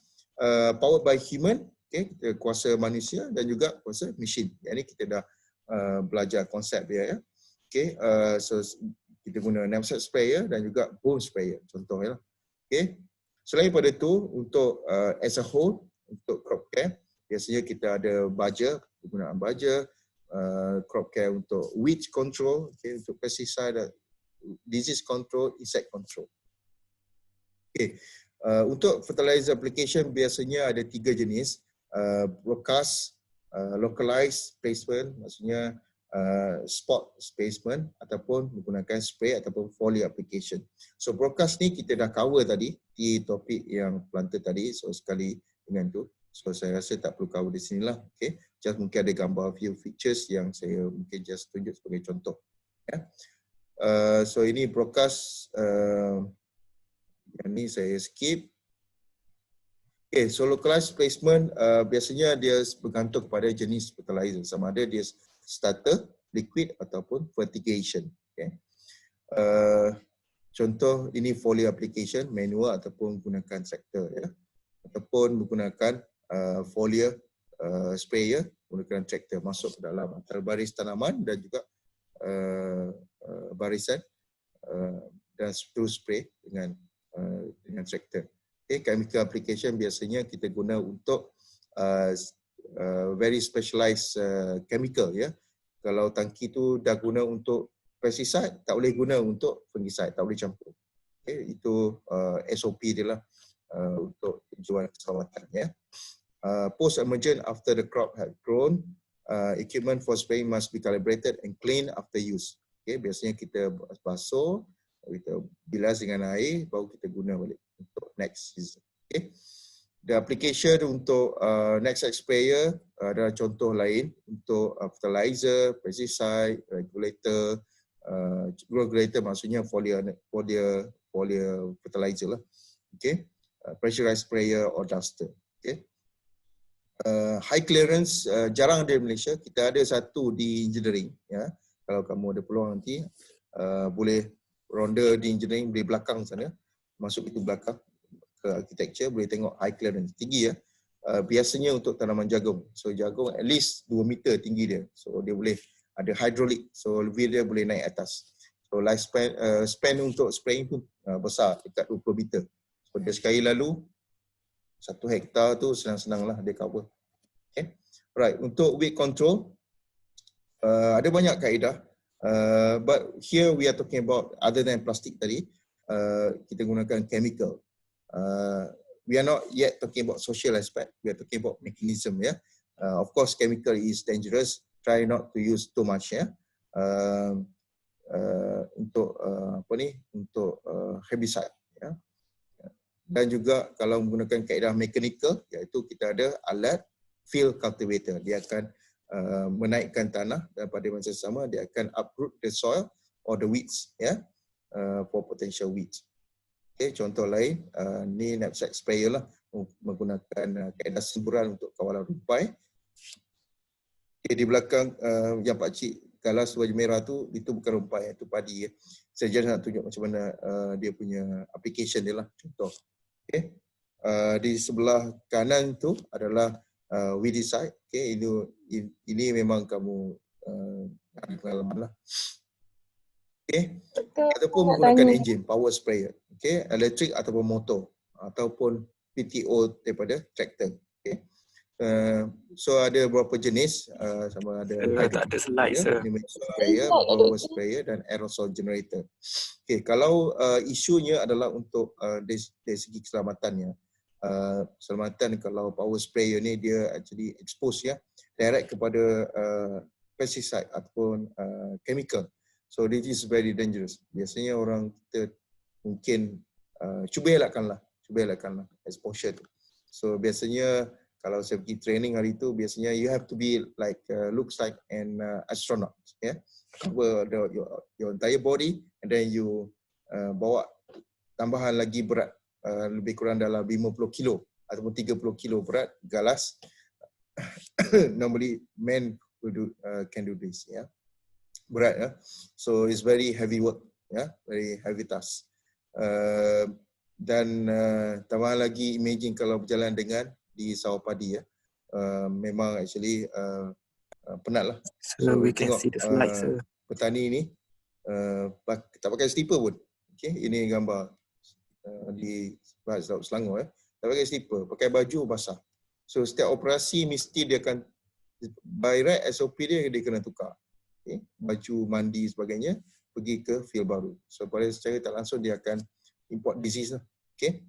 powered by human, okay, kuasa manusia dan juga kuasa mesin. Yang ni kita dah belajar konsep dia, ya. Okay, so kita guna knapsack sprayer dan juga boom sprayer contohnya. Okay. Selain pada itu, untuk as a whole, untuk crop care, biasanya kita ada baja, penggunaan baja, crop care untuk weed control, okay, untuk pesticide, disease control, insect control. Okay. Untuk fertilizer application biasanya ada 3 jenis, broadcast, localized placement, maksudnya spot placement, ataupun menggunakan spray ataupun foliar application. So broadcast ni kita dah cover tadi di topik yang planter tadi, so sekali dengan tu. So saya rasa tak perlu cover di sinilah. Okay. Just mungkin ada gambar few features yang saya mungkin just tunjuk sebagai contoh. Ya. So ini broadcast, yang ni saya skip. Okay, so localized placement biasanya dia bergantung kepada jenis fertilizer, sama ada dia starter, liquid ataupun fertigation. Okay. Contoh ini foliar application, manual ataupun menggunakan traktor, ya, ataupun menggunakan foliar sprayer, menggunakan traktor masuk ke dalam antara baris tanaman dan juga barisan dan terus spray dengan traktor. Okay, chemical application biasanya kita guna untuk very specialized chemical, ya. Kalau tangki tu dah guna untuk pesticide, tak boleh guna untuk fungicide, tak boleh campur. Okay, itu SOP dia lah untuk tujuan keselamatan, ya. Post emergent after the crop had grown, equipment for spraying must be calibrated and cleaned after use. Okay, biasanya kita basuh, kita bilas dengan air, baru kita guna balik untuk next season. Okay. The application untuk knapsack sprayer adalah contoh lain untuk fertilizer, pesticide, regulator. Regulator maksudnya foliar fertilizer lah. Okay. Pressurized sprayer or duster. Okay. High clearance jarang ada di Malaysia. Kita ada satu di engineering. Ya. Kalau kamu ada peluang nanti boleh ronda di engineering di belakang sana. Masuk itu belakang ke architecture, boleh tengok high clearance tinggi, ya. Biasanya untuk tanaman jagung. So jagung at least 2 meter tinggi dia. So dia boleh ada hydraulic. So wheel dia boleh naik atas. So lifespan span untuk spraying pun besar, dekat 20 meter. So dia sekali lalu 1 hektar tu senang-senanglah dia cover. Okay. Right, untuk weed control ada banyak kaedah. But here we are talking about other than plastik tadi, kita gunakan chemical. We are not yet talking about social aspect. We are talking about mechanism, ya. Of course, chemical is dangerous. Try not to use too much, ya. Untuk untuk herbicide, ya. Dan juga kalau menggunakan kaedah mechanical, iaitu kita ada alat field cultivator. Dia akan menaikkan tanah dan pada masa sama dia akan uproot the soil or the weeds, ya, for potential weeds. Okay, contoh lain, ni knapsack sprayer lah. menggunakan kaedah semburan untuk kawalan rumpai. Okay, di belakang yang pakcik galas baju merah tu, itu bukan rumpai, itu padi. Saya nak tunjuk macam mana dia punya application dia lah, contoh. Okay. Di sebelah kanan tu adalah weedicide. Okay, ini memang kamu ada pengalaman lah. Okay. Ataupun menggunakan enjin, power sprayer. Okay, elektrik ataupun motor ataupun PTO daripada traktor. Okay. So ada beberapa jenis, sama ada tak ada slide, sprayer, blower sprayer dan aerosol generator. Okay, kalau isunya adalah untuk dari segi keselamatannya. Keselamatan kalau power sprayer ni dia actually expose ya, direct kepada pesticide ataupun chemical. So this is very dangerous. Biasanya orang kita mungkin cuba elakkanlah exposure tu. So biasanya kalau saya pergi training hari itu, biasanya you have to be like looks like an astronaut, yeah. Cover your entire body, and then you bawa tambahan lagi berat lebih kurang dalam 50 kilo ataupun 30 kilo berat galas. Normally men can do this, yeah. Berat, ya. So it's very heavy work, yeah, very heavy task. Dan tambah lagi, imagine kalau berjalan dengan di sawah padi, ya. Memang actually penat lah. So we can see the slides, petani ni tak pakai slipper pun. Okay, ini gambar di Selangor, tak pakai slipper, pakai baju basah. So setiap operasi mesti dia akan by right SOP dia kena tukar. Okay, baju mandi sebagainya, pergi ke field baru. So pada secara tak langsung dia akan import disease lah. Okay.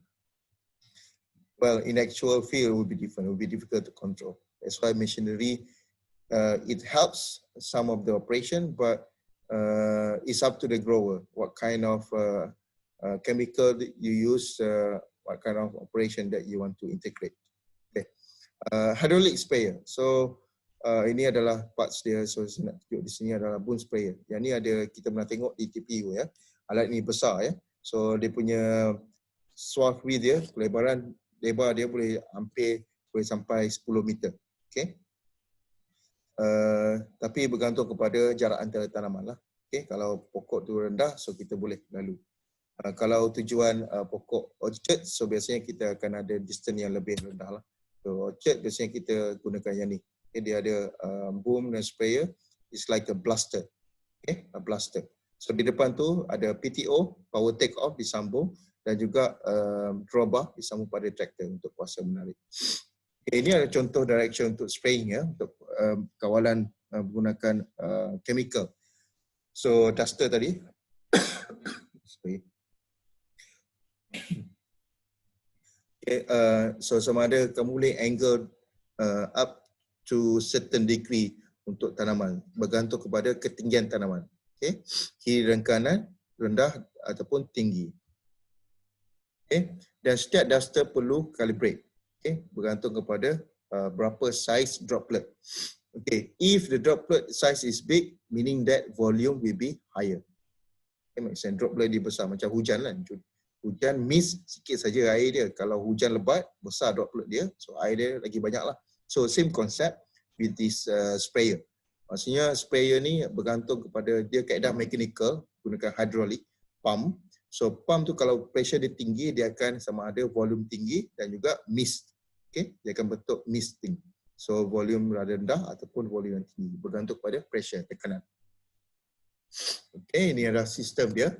Well, in actual field will be different. It will be difficult to control. That's why machinery, it helps some of the operation, but it's up to the grower. What kind of chemical you use, what kind of operation that you want to integrate. Okay. Hydraulic sprayer. So ini adalah parts dia. So saya nak tunjuk di sini adalah boom sprayer. Yang ni ada, kita pernah tengok di TPU, ya. Alat ni besar, ya. So dia punya swath width dia, lebar dia boleh sampai 10 meter. Okay. Tapi bergantung kepada jarak antara tanaman lah. Okay. Kalau pokok tu rendah, so kita boleh lalu. Kalau tujuan pokok orchard, so biasanya kita akan ada distance yang lebih rendah lah. So orchard biasanya kita gunakan yang ni. Okay. Dia ada boom dan sprayer. It's like a blaster. Okay. A blaster. So di depan tu ada PTO, power take off disambung, dan juga drawbar disambung pada traktor untuk kuasa menarik. Okay, ini adalah contoh direction untuk spraying, ya, untuk kawalan menggunakan chemical. So duster tadi. Okay, so sama ada kamu boleh angle up to certain degree untuk tanaman, bergantung kepada ketinggian tanaman. Okay, kiri dan kanan, rendah ataupun tinggi. Okay. Dan setiap duster perlu calibrate. Okay. Bergantung kepada berapa size droplet. Okay. If the droplet size is big, meaning that volume will be higher. Okay. Maksudnya droplet dia besar, macam hujan lah. Hujan mist sikit saja air dia. Kalau hujan lebat, besar droplet dia. So air dia lagi banyak lah. So same concept with this sprayer. Maksudnya sprayer ni bergantung kepada dia kaedah mechanical, gunakan hydraulic pump. So pump tu kalau pressure dia tinggi, dia akan sama ada volume tinggi dan juga mist. Okay, dia akan bentuk misting. So volume rendah ataupun volume yang tinggi, bergantung pada pressure, tekanan. Okay, ini adalah sistem dia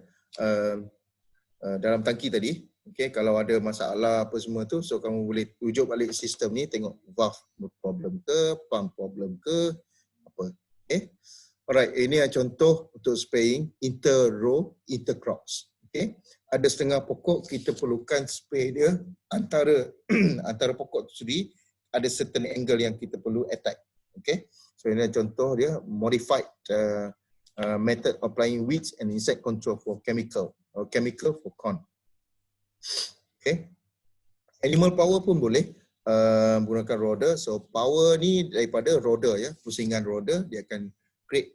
dalam tangki tadi. Okay, kalau ada masalah apa semua tu, so kamu boleh rujuk balik sistem ni, tengok valve problem ke, pump problem ke, apa. Okay, alright, ini adalah contoh untuk spraying inter-row, inter-crops. Okay. Ada setengah pokok kita perlukan spray dia antara antara pokok tu sendiri, ada certain angle yang kita perlu attack. Okay. So ini contoh dia modified method applying weeds and insect control for chemical or chemical for corn. Okay. Animal power pun boleh menggunakan roda. So power ni daripada roda, ya, pusingan roda, dia akan create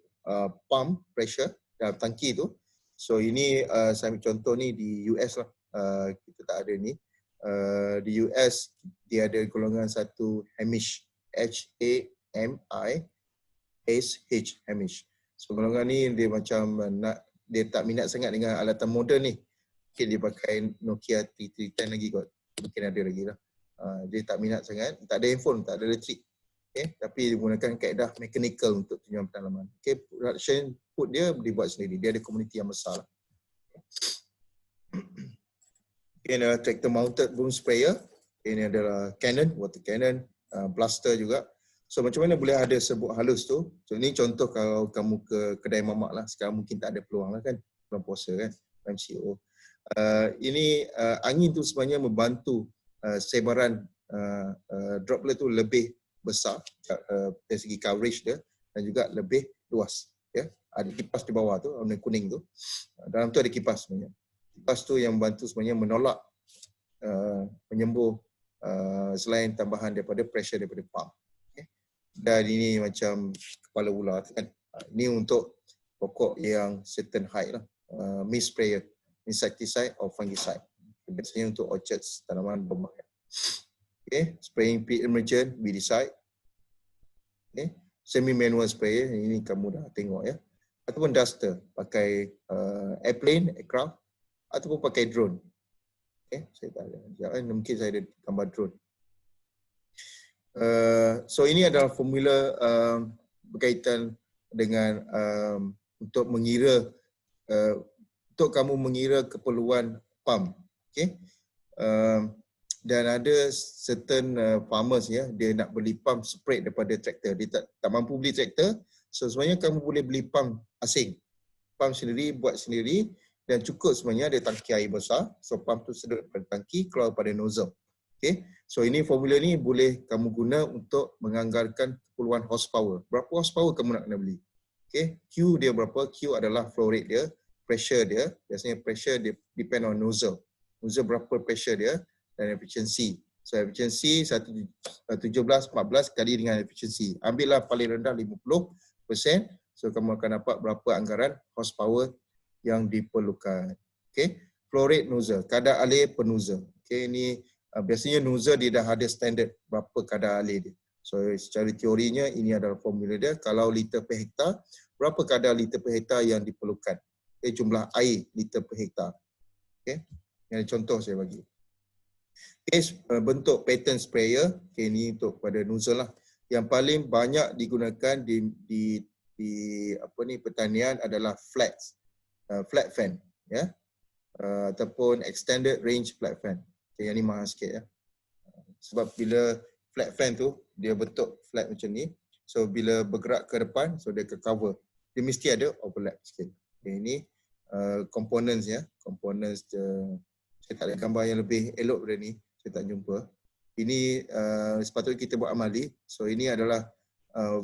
pump pressure dalam tangki tu. So ini saya ambil contoh ni di US lah, kita tak ada ni. Di US dia ada golongan satu Hamish, H-A-M-I-S-H, Hamish. So golongan ni dia macam dia tak minat sangat dengan alatan moden ni. Mungkin dia pakai Nokia 3310 lagi kot. Mungkin ada lagi lah. Dia tak minat sangat, tak ada handphone, tak ada elektrik. Okay, tapi dia gunakan kaedah mechanical untuk tujuan pentalaman. Okay, production put dia dibuat sendiri. Dia ada komuniti yang besar lah. Ini adalah tractor mounted boom sprayer. Ini adalah cannon, water cannon, blaster juga. So macam mana boleh ada serbuk halus tu? So ini contoh kalau kamu ke kedai mamak lah. Sekarang mungkin tak ada peluang lah kan. Bulan puasa kan, MCO. Ini angin tu sebenarnya membantu sebaran droplet tu lebih besar dari segi coverage dia dan juga lebih luas. Ya, ada kipas di bawah tu, warna kuning tu. Dalam tu ada kipas sebenarnya. Kipas tu yang membantu sebenarnya menolak menyembuh selain tambahan daripada pressure daripada pump. Okay. Dan ini macam kepala ular kan. Ini untuk pokok yang certain height lah. Mist sprayer, insecticide or fungicide. Biasanya untuk orchards, tanaman bermak. Okay. Spraying pit emergent, weedicide. Okay. Semi manual sprayer, ini kamu dah tengok ya. Ataupun duster, pakai airplane, aircraft, ataupun pakai drone. Okay, saya tak ada. Mungkin saya ada gambar drone. So ini adalah formula berkaitan dengan untuk mengira, untuk kamu mengira keperluan pump. Okay. Dan ada certain farmers ya, dia nak beli pump separate daripada traktor. Dia tak mampu beli traktor. So sebenarnya kamu boleh beli pump asing. Pump sendiri, buat sendiri. Dan cukup sebenarnya ada tangki air besar. So pump tu sedut pada tangki, keluar pada nozzle. Okay. So ini formula ni boleh kamu guna untuk menganggarkan keperluan horsepower. Berapa horsepower kamu nak kena beli. Okay. Q dia berapa? Q adalah flow rate dia, pressure dia. Biasanya pressure dia depend on nozzle. Nozzle berapa pressure dia dan efficiency. So efficiency 17-14 kali dengan efficiency. Ambillah paling rendah 50%. So kamu akan dapat berapa anggaran horsepower yang diperlukan. Okay. Flow rate nozzle, kadar alir per nozzle. Okay, ini biasanya nozzle dia dah ada standard berapa kadar alir dia. So secara teorinya ini adalah formula dia. Kalau liter per hektar, berapa kadar liter per hektar yang diperlukan. Okay, jumlah air liter per hektar. Okay. Ini contoh saya bagi. Okay, bentuk pattern sprayer. Okay, ini untuk pada nozzle lah. Yang paling banyak digunakan di pertanian adalah flat fan, ya, ataupun extended range flat fan. Okay, yang ni mahal sikit ya. Sebab bila flat fan tu dia bentuk flat macam ni, so bila bergerak ke depan, so dia ke cover, dia mesti ada overlap sikit. Okay, ini components ya, components. Saya tak ada gambar yang lebih elok daripada ni, saya tak jumpa. Ini sepatutnya kita buat amali. So ini adalah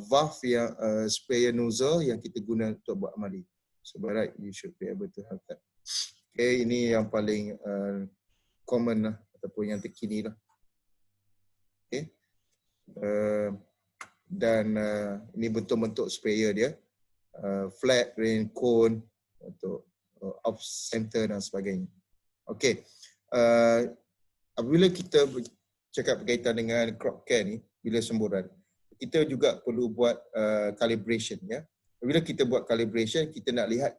valve yang sprayer nozzle yang kita guna untuk buat amali. So by right, you should be able to have that. Okay, ini yang paling common lah, ataupun yang terkini lah. Okay. Dan ini bentuk-bentuk sprayer dia. Flat, rain, cone, untuk off center dan sebagainya. Okay. Apabila kita cakap berkaitan dengan crop care ni, bila semburan, kita juga perlu buat calibration ya. Bila kita buat calibration, kita nak lihat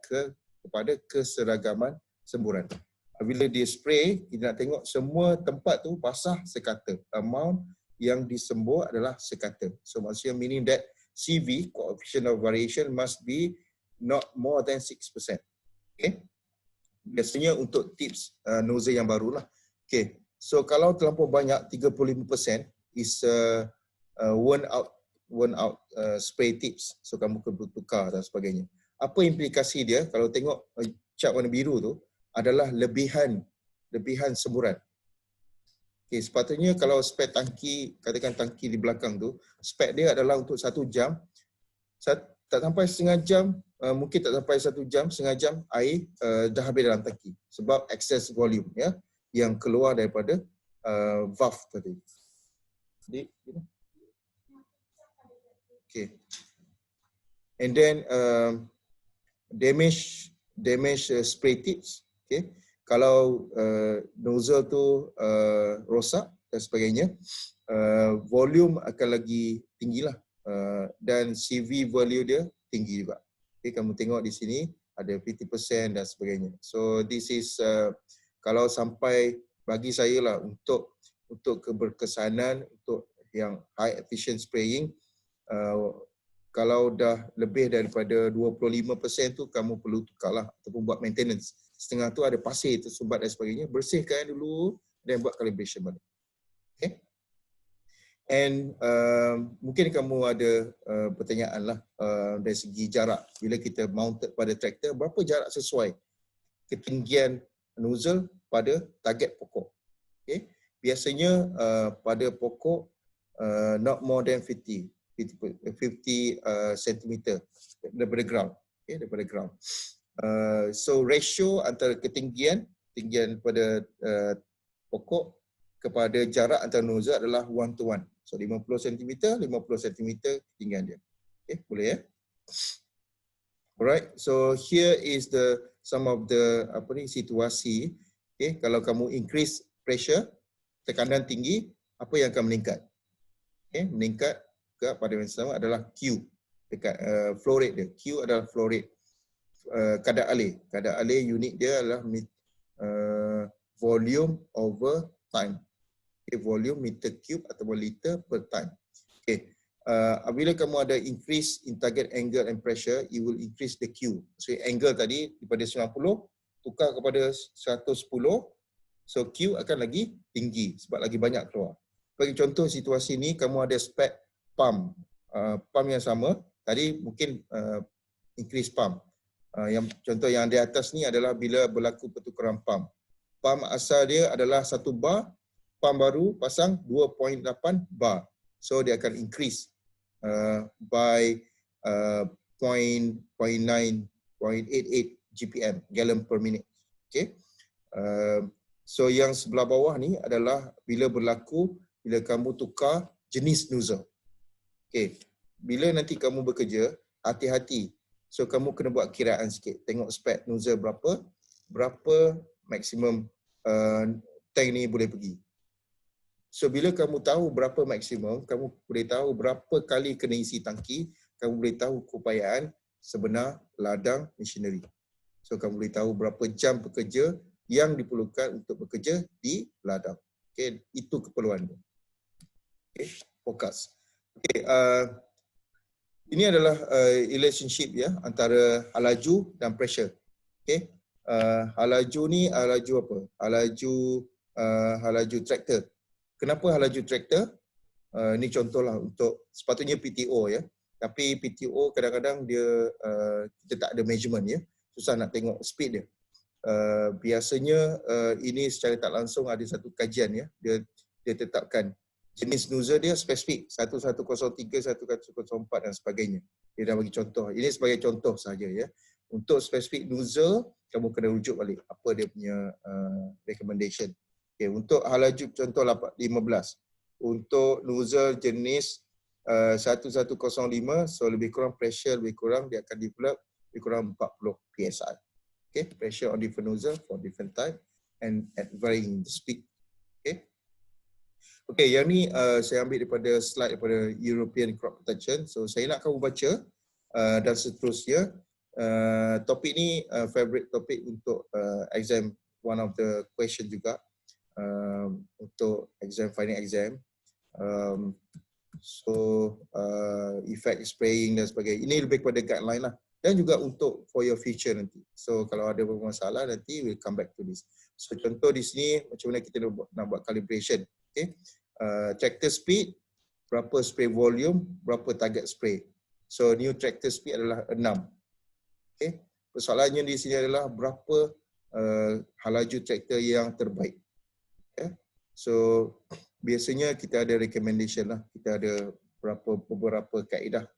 kepada keseragaman semburan. Bila dia spray, kita nak tengok semua tempat tu basah sekata. Amount yang disembur adalah sekata. So maksudnya meaning that CV, coefficient of variation, must be not more than 6%. Okay. Biasanya untuk tips nozzle yang baru lah. Okay. So kalau terlampau banyak, 35% is worn out spray tips. So kamu perlu tukar dan sebagainya. Apa implikasi dia? Kalau tengok chart warna biru tu adalah lebihan semburan. Okay, sepatutnya kalau spek tangki, katakan tangki di belakang tu, spek dia adalah untuk 1 jam. Tak sampai setengah jam, mungkin tak sampai 1 jam, setengah jam air dah habis dalam tangki. Sebab excess volume ya, yang keluar daripada valve tadi. Jadi, okay. And then damage spray tips. Okay. kalau nozzle tu rosak dan sebagainya, volume akan lagi tinggilah, dan CV value dia tinggi juga. Okay, kamu tengok di sini ada 50% dan sebagainya. So this is kalau sampai bagi saya lah untuk keberkesanan, untuk yang high efficient spraying, kalau dah lebih daripada 25% tu kamu perlu tukarlah ataupun buat maintenance. Setengah tu ada pasir tersumbat dan sebagainya, bersihkan dulu dan buat calibration balik. Okay. And mungkin kamu ada pertanyaan lah dari segi jarak. Bila kita mounted pada traktor, berapa jarak sesuai ketinggian nozzle pada target pokok. Okay. Biasanya pada pokok not more than 50 cm daripada ground. Okay, daripada ground. So ratio antara ketinggian pada pokok kepada jarak antara nozzle adalah 1 to 1. So 50 cm, 50 cm ketinggian dia. Okay, boleh ya? Alright, so here is some of the situasi. Okay, kalau kamu increase pressure, tekanan tinggi, apa yang akan meningkat? Okay, meningkat pada yang sama adalah Q dekat flow rate dia. Q adalah flow rate, kadar alir. Kadar alir unit dia adalah volume over time. Okay, volume meter cube atau liter per time. Okay. Apabila kamu ada increase in target angle and pressure, you will increase the Q. So angle tadi daripada 90 tukar kepada 110, so Q akan lagi tinggi sebab lagi banyak keluar. Bagi contoh situasi ni, kamu ada spec pump, pump yang sama. Tadi mungkin increase pump. Yang contoh yang di atas ni adalah bila berlaku pertukaran pump. Pump asal dia adalah 1 bar, pump baru pasang 2.8 bar. So dia akan increase by 0.88 GPM, gallon per minute. Okay. So yang sebelah bawah ni adalah bila kamu tukar jenis nozzle. Okay. Bila nanti kamu bekerja, hati-hati. So kamu kena buat kiraan sikit. Tengok spek nozzle berapa maksimum tank ni boleh pergi. So bila kamu tahu berapa maksimum, kamu boleh tahu berapa kali kena isi tangki, kamu boleh tahu keupayaan sebenar ladang machinery. So kamu boleh tahu berapa jam pekerja yang diperlukan untuk bekerja di ladang. Okay, itu keperluan dia. Okay, fokus. Okay, ini adalah relationship ya antara halaju dan pressure. Okay, halaju ni halaju apa? Halaju traktor. Kenapa halaju traktor? Ini contohlah untuk sepatutnya PTO ya. Tapi PTO kadang-kadang dia kita tak ada measurement ya. Susah nak tengok speed dia. Biasanya ini secara tak langsung ada satu kajian ya. Dia tetapkan jenis nozzle dia spesifik 1103, 1104 dan sebagainya. Dia dah bagi contoh. Ini sebagai contoh saja ya. Untuk spesifik nozzle kamu kena rujuk balik apa dia punya recommendation. Okay, untuk halaju contoh 15. Untuk nozzle jenis 1105, so lebih kurang pressure lebih kurang dia akan develop lebih kurang 40 PSI. Okay, pressure on different nozzle for different type and at varying speed. Okay. Okay, yang ni saya ambil daripada slide daripada European Crop Protection. So saya nak kamu baca dan seterusnya. Topik ni favorite topik untuk exam, one of the question juga. Untuk exam, final exam. Effect spraying dan sebagainya. Ini lebih kepada guideline lah. Dan juga untuk for your future nanti. So kalau ada masalah nanti we'll come back to this. So contoh di sini macam mana kita nak buat calibration. Okay. Tractor speed, berapa spray volume, berapa target spray. So new tractor speed adalah 6. Okay. Persoalannya di sini adalah berapa halaju traktor yang terbaik. Okay. So biasanya kita ada recommendation lah. Kita ada beberapa kaedah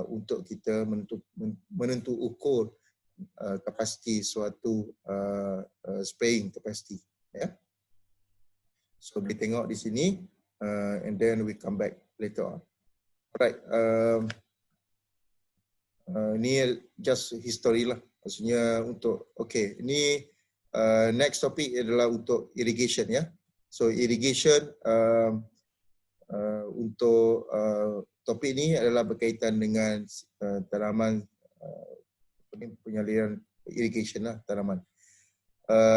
untuk kita menentu ukur kapasiti suatu spraying capacity. Yeah. So boleh tengok di sini and then we come back later on. Alright. Ini just history lah. Maksudnya untuk, okay, ini next topik adalah untuk irrigation ya. So irrigation untuk topik ini adalah berkaitan dengan tanaman penyaliran irrigation lah tanaman.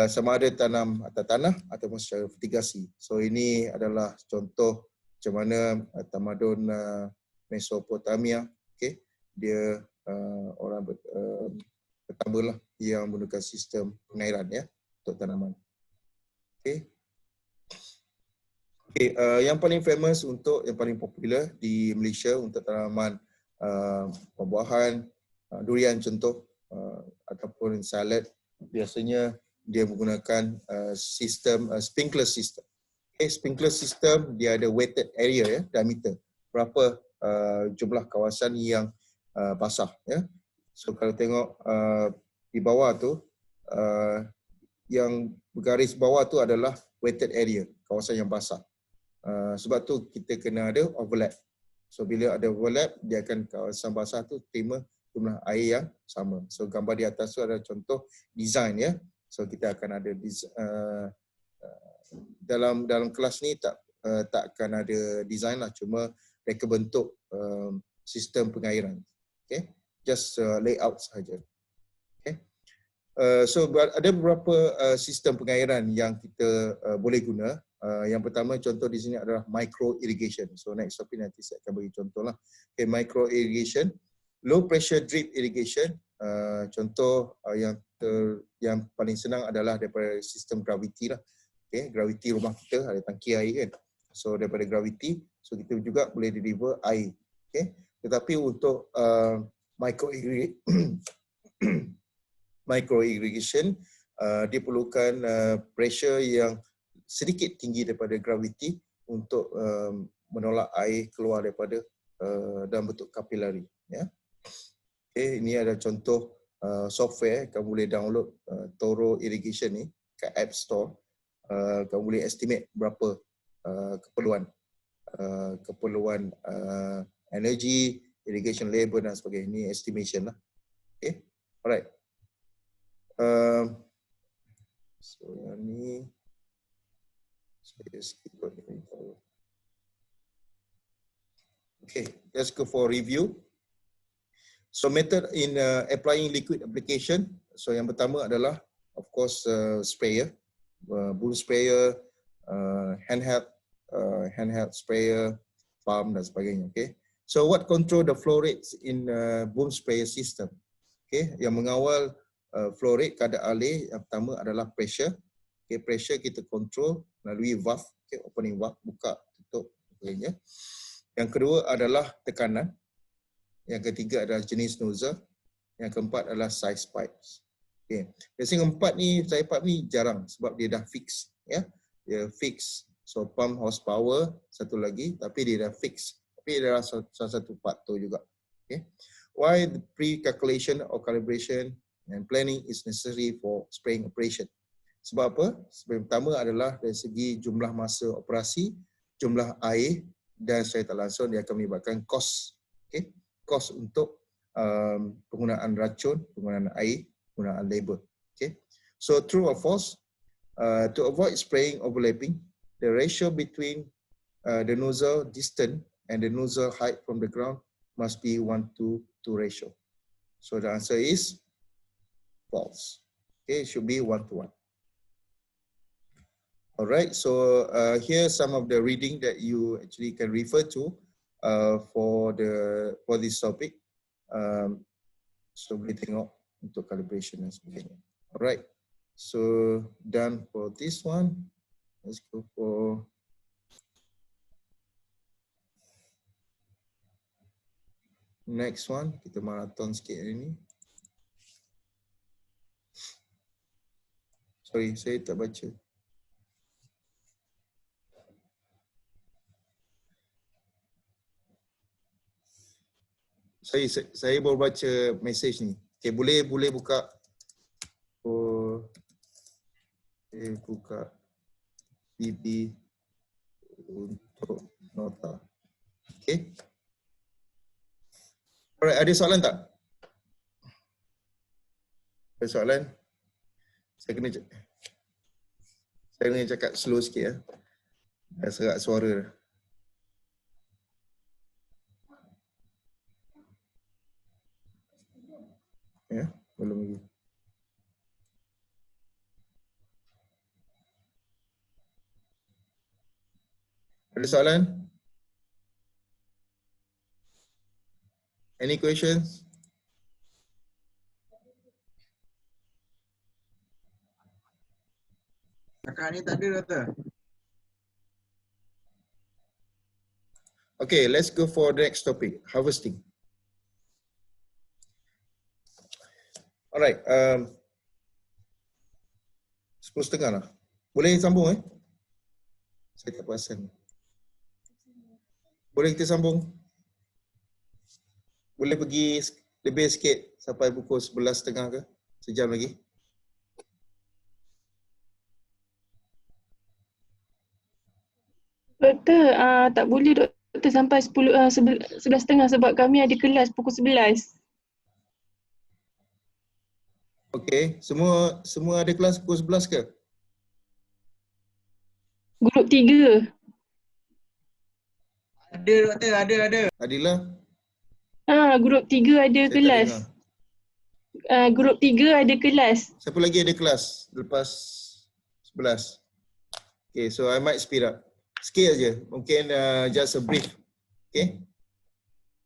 Sama ada tanam atas tanah ataupun secara vertigasi. So ini adalah contoh macam mana tamadun Mesopotamia, okay, dia orang pertama lah yang menggunakan sistem pengairan ya untuk tanaman. Okay. Okay, yang paling famous untuk yang paling popular di Malaysia untuk tanaman buah-buahan, durian contoh ataupun salad, biasanya dia menggunakan sistem sprinkler system. Okay, sprinkler system dia ada weighted area ya, diameter. Berapa jumlah kawasan yang basah ya. So kalau tengok di bawah tu yang bergaris bawah tu adalah weighted area, kawasan yang basah. Sebab tu kita kena ada overlap. So bila ada overlap, dia akan kawasan basah tu terima jumlah air yang sama. So gambar di atas tu adalah contoh design ya. So kita akan ada dalam kelas ni tak akan ada design lah, cuma mereka bentuk sistem pengairan. Okay, just layout sahaja. Okay. So ada beberapa sistem pengairan yang kita boleh guna. Yang pertama contoh di sini adalah micro irrigation. So next topik nanti saya akan bagi contoh lah. Okay, micro irrigation, low pressure drip irrigation. Contoh yang paling senang adalah daripada sistem gravity lah. Okay, gravity rumah kita ada tangki air kan. So daripada gravity, so kita juga boleh deliver air. Okay, tetapi untuk micro irrigation diperlukan pressure yang sedikit tinggi daripada gravity untuk menolak air keluar daripada dalam bentuk kapilari ya. Okay, ini ada contoh software, kamu boleh download Toro Irrigation ni kat App Store. Kamu boleh estimate berapa keperluan energy, irrigation labor dan sebagainya. Ini estimation lah. Okay, alright. So yang ni saya skip ini. Okay, let's go for review. So method in applying liquid application. So yang pertama adalah of course sprayer, boom sprayer, handheld sprayer, pump dan sebagainya. Okay. So what control the flow rates in boom sprayer system? Okay, yang mengawal flow rate kadar air yang pertama adalah pressure. Okay, pressure kita control melalui valve, okay, opening valve, buka, tutup, sebagainya. Yang kedua adalah tekanan. Yang ketiga adalah jenis nozzle. Yang keempat adalah size pipes. Okay. Biasanya empat ni, size pipe ni jarang sebab dia dah fix. Ya. Dia fix. So pump horsepower, satu lagi, tapi dia dah fix. Tapi dia adalah salah satu part tu juga. Okay. Why the pre-calculation or calibration and planning is necessary for spraying operation? Sebab apa? Sebab yang pertama adalah dari segi jumlah masa operasi, jumlah air dan secara tak langsung dia akan menyebabkan kos. Okay? Kos untuk penggunaan racun, penggunaan air, penggunaan labor. Okay? So true or false? To avoid spraying overlapping, the ratio between the nozzle distance and the nozzle height from the ground must be 1:2 ratio. So the answer is false. Okay, it should be 1:1. Alright, so here some of the reading that you actually can refer to for this topic. So boleh tengok untuk calibration dan sebagainya. Alright, so done for this one. Let's go for next one. Kita marathon sikit hari ni. Sorry, saya tak baca. Saya baru baca message ni. Okay, boleh buka. Buka PB untuk nota. Okay. Alright, ada soalan tak? Ada soalan? Saya kena cakap slow sikit ya. Dah serak suara. Ya, belum lagi. Ada soalan? Any questions? Kakak ni tak ada, Doktor. Okay, let's go for the next topic, harvesting. Alright, 10:30 lah. Boleh sambung Saya tak perasan. Boleh kita sambung? Boleh pergi lebih sikit sampai pukul 11:30 ke? Sejam lagi. Doktor, tak boleh doktor sampai 11:30 sebab kami ada kelas pukul 11. Okay, semua ada kelas pukul 11 ke? Grup 3. Ada, Doktor, ada. Adilah, Grup 3 ada saya tak kelas. dengar. Grup 3 ada kelas. Siapa lagi ada kelas lepas 11? Okay, so I might speed up. Sikit aja, mungkin just a brief. Okay.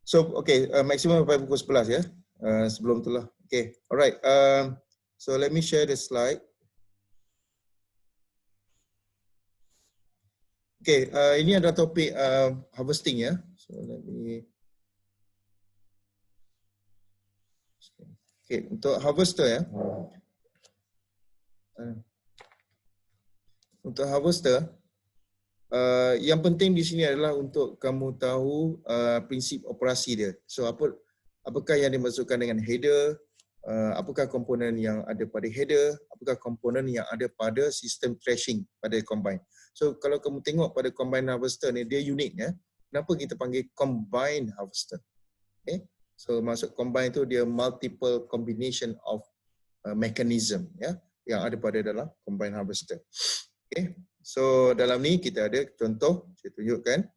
So, okay, maximum sampai pukul 11 ya. Sebelum tu lah. Okay, alright. So let me share the slide. Okay, ini adalah topik harvesting ya. So let me. Okay, untuk harvester ya. Untuk harvester, yang penting di sini adalah untuk kamu tahu prinsip operasi dia. So apakah yang dimaksudkan dengan header, apakah komponen yang ada pada header, apakah komponen yang ada pada sistem threshing pada combine. So kalau kamu tengok pada combine harvester ni, dia unik ya. Kenapa kita panggil combine harvester? Okay. So maksud combine tu dia multiple combination of mechanism ya yang ada pada dalam combine harvester. Okay. So dalam ni kita ada contoh, saya tunjukkan.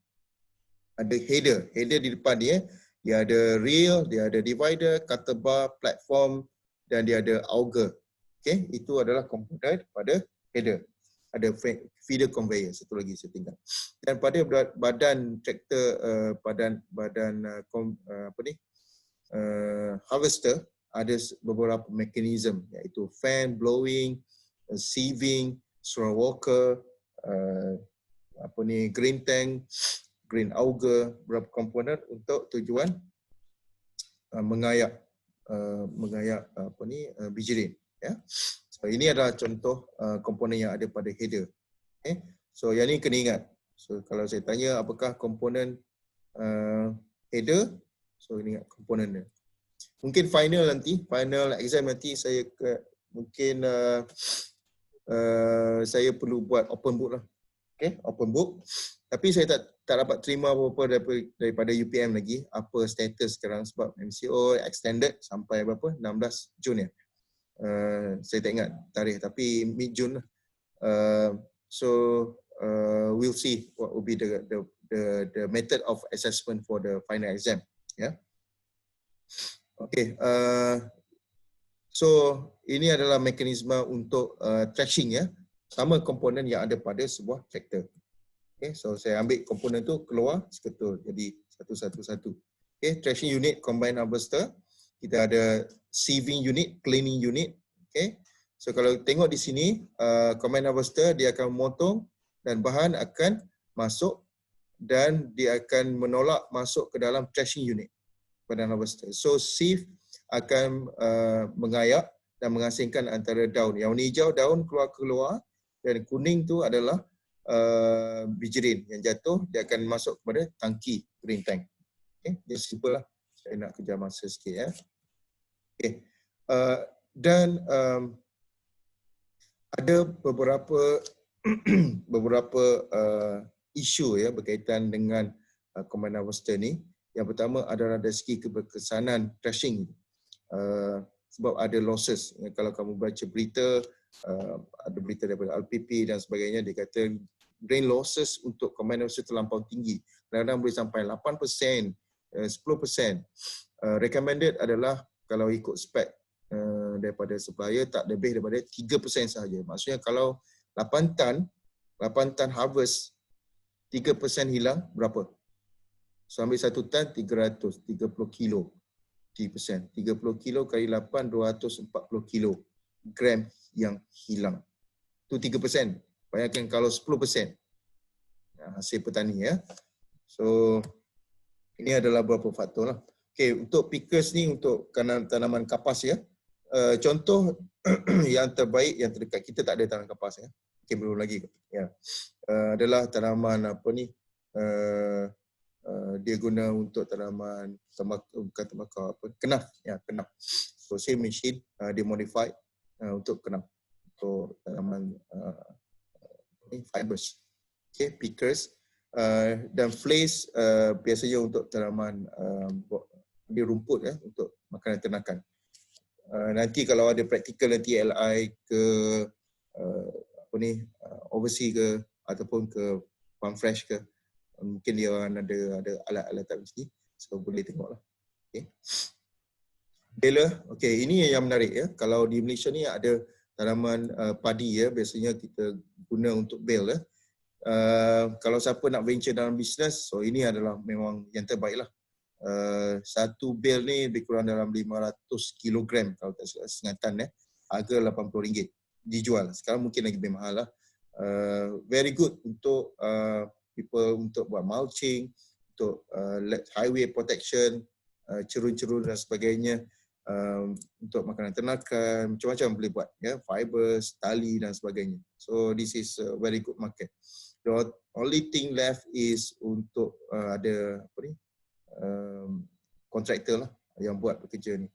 Ada header. Header di depan dia ada reel, dia ada divider, cutter bar, platform dan dia ada auger. Okay, itu adalah komponen pada header. Ada feeder conveyor, satu lagi saya tinggal. Dan pada badan traktor, harvester ada beberapa mekanisme iaitu fan, blowing, sieving, straw walker, grain tank, grain auger, beberapa komponen untuk tujuan mengayak biji rain ya. So ini adalah contoh komponen yang ada pada header. Okay. So yang ni kena ingat. So kalau saya tanya apakah komponen header, so ini ingat komponen dia. Mungkin final exam nanti saya mungkin saya perlu buat open book lah. Okay, open book. Tapi saya tak dapat terima apa-apa daripada UPM lagi, apa status sekarang sebab MCO extended sampai berapa? 16 Jun ya. Saya tak ingat tarikh tapi mid Jun lah. We'll see what will be the method of assessment for the final exam. Yeah. Okay. So ini adalah mekanisme untuk threshing ya. Sama komponen yang ada pada sebuah traktor. Okay, so saya ambil komponen tu keluar seketul jadi satu-satu. Okay, threshing unit, combine harvester. Kita ada sieving unit, cleaning unit. Okay, so kalau tengok di sini combine harvester dia akan memotong dan bahan akan masuk dan dia akan menolak masuk ke dalam threshing unit badan harvester. So sieve akan mengayak dan mengasingkan antara daun. Yang hijau daun keluar dan kuning tu adalah biji rain yang jatuh, dia akan masuk kepada tangki grain tank. Okay, dia simple lah. Saya nak kejar masa sikit ya. Okay. Dan ada beberapa isu ya berkaitan dengan combine harvester ni. Yang pertama adalah dari segi keberkesanan threshing. Sebab ada losses. Kalau kamu baca berita, ada berita daripada LPP dan sebagainya, dia kata drain losses untuk combine harvester terlampau tinggi. Kadang-kadang boleh sampai 8%, 10%. Recommended adalah kalau ikut spek daripada supplier tak lebih daripada 3% sahaja. Maksudnya kalau 8 tan harvest, 3% hilang berapa? So ambil 1 tan 330 kilo. 3%. 30 kilo kali 8, 240 kilo gram yang hilang. Itu 3%. Bayangkan kalau 10% hasil petani ya. So ini adalah beberapa faktor lah. Okey, untuk pickers ni untuk tanaman kapas ya. Contoh yang terbaik yang terdekat, kita tak ada tanaman kapas ya. Okey, belum lagi ya. Adalah tanaman apa ni? Dia guna untuk tanaman bukan tembakau apa, kenaf ya, kenaf. So same machine dia modified untuk kenaf, untuk tanaman fibers. Okay, pickers dan flails biasanya untuk tanaman di rumput ya, untuk makanan ternakan. Nanti kalau ada praktikal nanti LI ke apa ni overseas ke ataupun ke farm fresh ke, mungkin dia ada alat-alat tak mesti, so boleh tengoklah. Okey. Baler, okey, ini yang menarik ya. Kalau di Malaysia ni ada tanaman padi ya, biasanya kita guna untuk bale ya. Kalau siapa nak venture dalam bisnes, so ini adalah memang yang terbaik lah. Satu bale ni lebih kurang dalam 500 kg kalau tak salah, setengah tan ya. Harga RM80 dijual. Sekarang mungkin lagi lebih mahal lah. Very good untuk people untuk buat mulching, untuk highway protection, cerun-cerun dan sebagainya, untuk makanan ternakan, macam-macam boleh buat ya, fibers, tali dan sebagainya. So this is a very good market. The only thing left is untuk ada apa ni, kontraktor lah yang buat pekerja ni.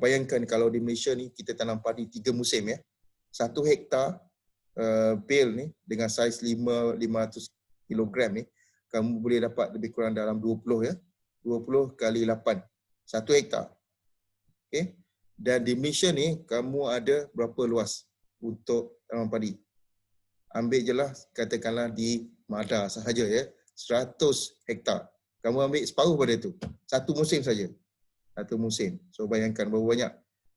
Bayangkan kalau di Malaysia ni kita tanam padi 3 musim ya. 1 hektar bale ni dengan saiz 500 kilogram ni, kamu boleh dapat lebih kurang dalam 20 ya. 20 kali 8. 1 hektar. Okey. Dan di Malaysia ni kamu ada berapa luas untuk tanam padi? Ambil je lah katakanlah di Mada sahaja ya. 100 hektar. Kamu ambil separuh pada itu. 1 musim saja. 1 musim. So bayangkan berapa banyak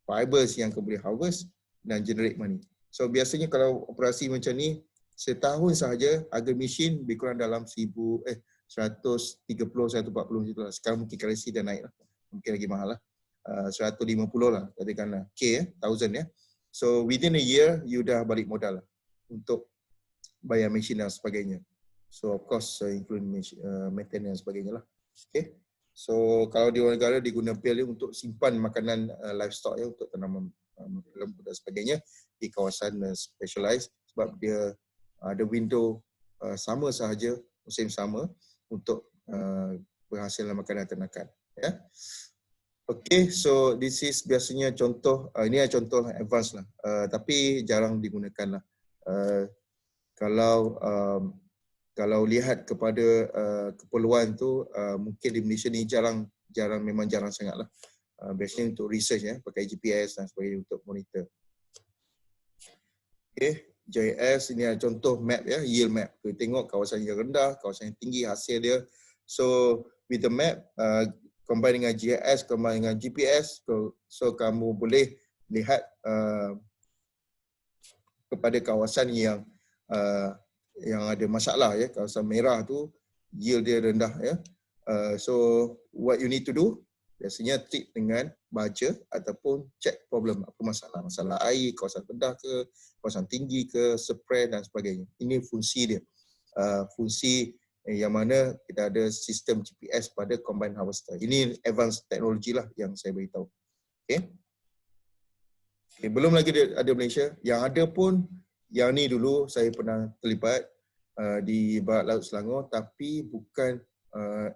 fibers yang kamu boleh harvest dan generate money. So biasanya kalau operasi macam ni, setahun sahaja harga mesin lebih kurang dalam 130, 140 macam tu lah. Sekarang mungkin currency dah naik lah. Mungkin lagi mahal lah. 150 lah katakanlah. K ya, 1000 ya. So within a year, you dah balik modal lah untuk bayar mesin dan sebagainya. So of course include maintenance dan sebagainya lah. Okay. So kalau di luar negara diguna bale untuk simpan makanan livestock ya, untuk tanaman lembu dan sebagainya di kawasan specialized, sebab dia ada window sama sahaja, musim sama untuk penghasilan makanan ternakan ya. Okay, so this is biasanya contoh, ini adalah contoh advance lah, tapi jarang digunakan lah. Kalau lihat kepada keperluan tu, mungkin di Malaysia ni memang jarang sangat lah. Biasanya untuk research ya, pakai GPS dan sebagainya untuk monitor. Okay, GIS ini adalah contoh map ya, yield map. Kita tengok kawasan yang rendah, kawasan yang tinggi, hasil dia. So with the map, combine dengan GIS, combine dengan GPS, so kamu boleh lihat kepada kawasan yang ada masalah ya. Kawasan merah tu yield dia rendah ya. So what you need to do, biasanya treat dengan baca ataupun check problem, apa masalah air, kawasan rendah ke, kawasan tinggi ke, spray dan sebagainya. Ini fungsi dia. Fungsi yang mana kita ada sistem GPS pada combine harvester. Ini advanced teknologi lah yang saya beritahu. Okay. Belum lagi ada Malaysia. Yang ada pun, yang ni dulu saya pernah terlibat di Barat Laut Selangor, tapi bukan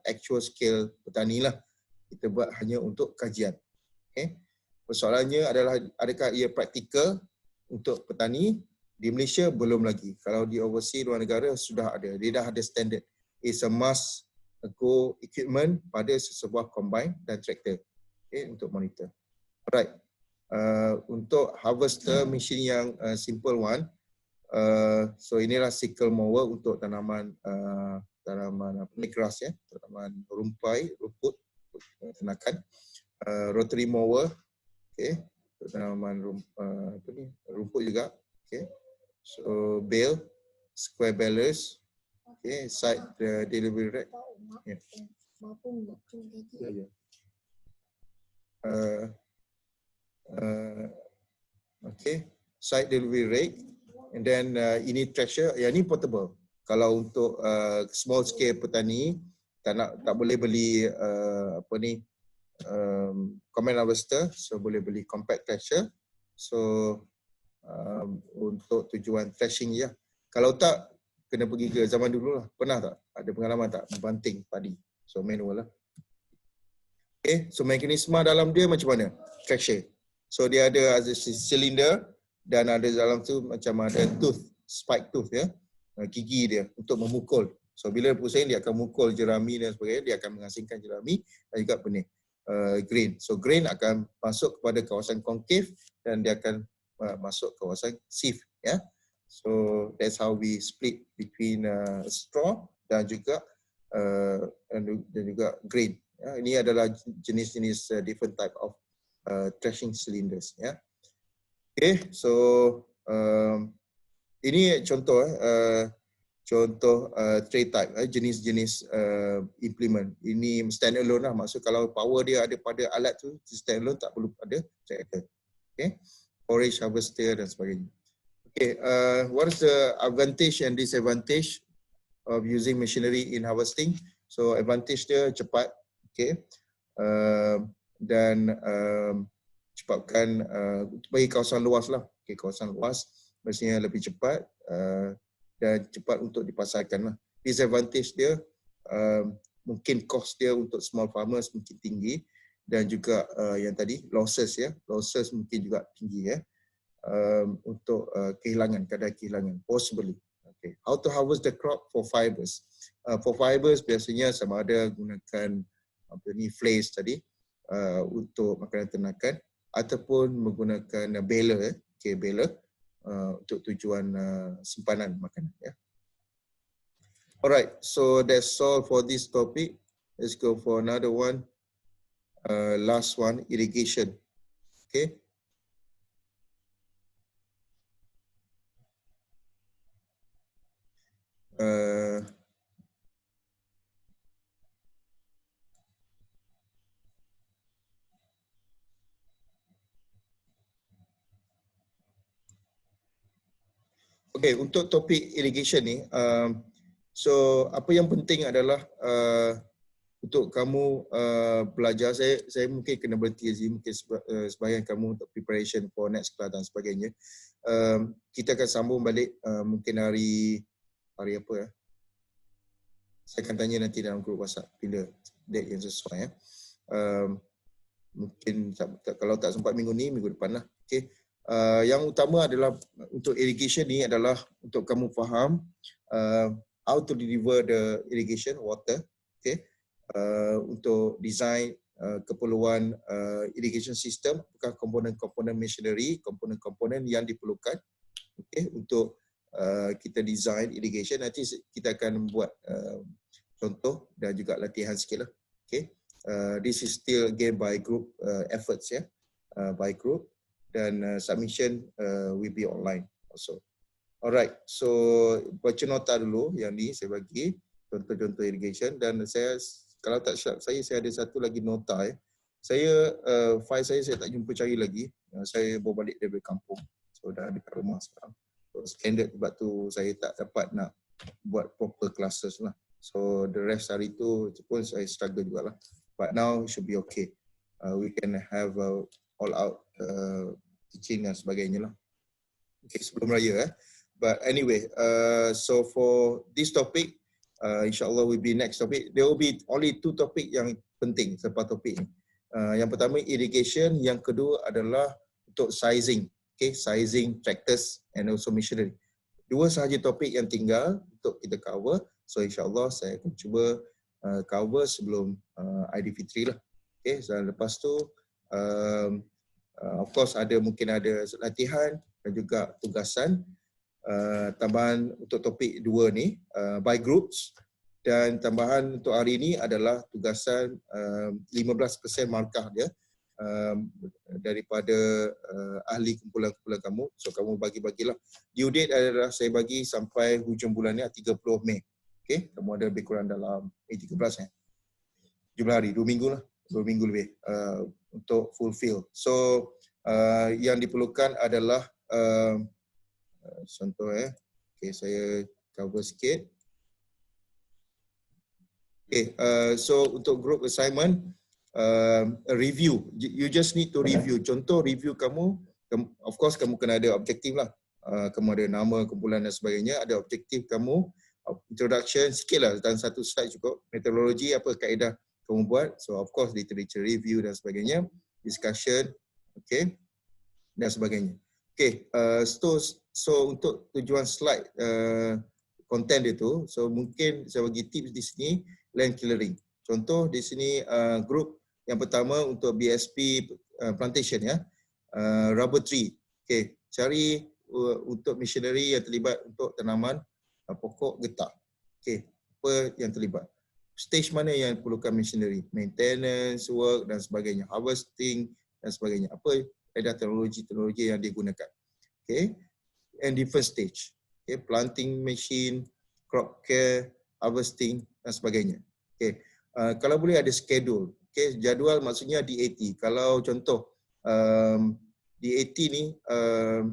actual scale petani lah. Kita buat hanya untuk kajian. Okay. Persoalannya adalah, adakah ia praktikal untuk petani? Di Malaysia belum lagi. Kalau di overseas luar negara sudah ada. Dia dah ada standard. It's a must go equipment pada sebuah combine dan traktor, okay, untuk monitor. Alright. Untuk harvester mesin yang simple one, so inilah sickle mower untuk tanaman tanaman apa ni, grass ya, tanaman rumpai, rumput, ternakan. Rotary mower, okay, untuk tanaman apa ni, rumput juga, okay. So bale, square balers, okay, side delivery rack. Yeah. Yeah. Okay, side delivery rake, and then ini thresher, yang ni portable. Kalau untuk small scale petani tak boleh beli apa ni, command harvester, so boleh beli compact thresher. So untuk tujuan threshing ya. Kalau tak, kena pergi ke zaman dulu lah. Pernah tak? Ada pengalaman tak banting padi? So manual lah. Okay, so mekanisme dalam dia macam mana? Thresher. So dia ada silinder dan ada dalam tu macam ada tooth, spike tooth ya, gigi dia untuk memukul. So bila pusing dia akan mukul jerami dan sebagainya, dia akan mengasingkan jerami dan juga benih grain. So grain akan masuk kepada kawasan concave dan dia akan masuk kawasan sieve ya. So that's how we split between straw dan juga grain. Ya, ini adalah jenis-jenis different type of threshing cylinders ya. Okay, so ini contoh tray type, jenis-jenis implement. Ini stand alone lah, maksud kalau power dia ada pada alat tu, stand alone, tak perlu ada tractor. Okay, forage harvester dan sebagainya. Okay, what is the advantage and disadvantage of using machinery in harvesting? So advantage dia cepat, okay, dan cepatkan bagi kawasan luas lah. Okay, kawasan luas mestinya lebih cepat dan cepat untuk dipasarkan lah. Disadvantage dia mungkin cost dia untuk small farmers mungkin tinggi, dan juga yang tadi losses ya, losses mungkin juga tinggi ya, untuk kehilangan, kadar kehilangan possibly. Okay, how to harvest the crop for fibers? For fibers biasanya sama ada gunakan apa ni, flails tadi untuk makanan ternakan, ataupun menggunakan baler, okay, baler untuk tujuan simpanan makanan ya. Alright, so that's all for this topic. Let's go for another one. Last one, irrigation. Okay. Okay, untuk topik irrigation ni, so apa yang penting adalah untuk kamu belajar, saya mungkin kena berhenti di sini, mungkin sebahagian kamu untuk preparation for next class dan sebagainya. Kita akan sambung balik mungkin hari apa ya. Saya akan tanya nanti dalam grup WhatsApp bila date yang sesuai ya. Mungkin kalau tak sempat minggu ni, minggu depan lah. Okay. Yang utama adalah untuk irrigation ni adalah untuk kamu faham how to deliver the irrigation water, okay, untuk design keperluan irrigation system, apakah komponen-komponen machinery, komponen-komponen yang diperlukan, okay, untuk kita design irrigation. Nanti kita akan buat contoh dan juga latihan sikit lah. Okay. This is still again by group efforts ya, by group, dan submission will be online also. Alright, so baca nota dulu yang ni saya bagi contoh-contoh irrigation, dan saya kalau tak silap saya ada satu lagi nota ya. Saya file saya tak jumpa cari lagi. Saya bawa balik dari kampung. So dah dekat rumah sekarang. So standard sebab tu saya tak dapat nak buat proper classes lah. So the rest hari tu pun saya struggle jugalah. But now it should be okay. We can have all out teaching dan sebagainya lah. Okay, sebelum raya But anyway, so for this topic, insyaAllah will be next topic. There will be only 2 topik yang penting selepas topik ni. Yang pertama irrigation, yang kedua adalah untuk sizing. Okay, sizing tractors and also machinery. 2 sahaja topik yang tinggal untuk kita cover. So insyaAllah saya akan cuba cover sebelum Aidilfitri lah. Okay, dan lepas tu Of course mungkin ada latihan dan juga tugasan. Tambahan untuk topik 2 ni by groups, dan tambahan untuk hari ini adalah tugasan 15% markah dia daripada ahli kumpulan-kumpulan kamu. So kamu bagi-bagilah. Due date adalah saya bagi sampai hujung bulan ni 30 Mei. Okay, kamu ada lebih kurang dalam 13 17 hari, 2 minggu lah, 2 minggu lebih untuk fulfill. So yang diperlukan adalah contoh okay, saya cover sikit. Okay, so untuk group assignment, review, you just need to review. Contoh review kamu, of course kamu kena ada objektif lah. Kamu ada nama kumpulan dan sebagainya, ada objektif kamu, introduction sikit lah, dalam satu slide cukup. Metodologi, apa kaedah kamu buat. So of course literature review dan sebagainya, discussion, okay, dan sebagainya. Okay, so untuk tujuan slide content itu, so mungkin saya bagi tips di sini, land clearing. Contoh di sini group yang pertama untuk BSP plantation ya, rubber tree. Okay, cari untuk missionary yang terlibat untuk tanaman pokok getah. Okay, apa yang terlibat? Stage mana yang perlukan missionary? Maintenance work dan sebagainya, harvesting dan sebagainya. Apa kaedah teknologi yang digunakan? Okay, and different stage. Okay, planting machine, crop care, harvesting dan sebagainya. Okay, kalau boleh ada schedule. Okay, jadual maksudnya DAT. Kalau contoh DAT ni,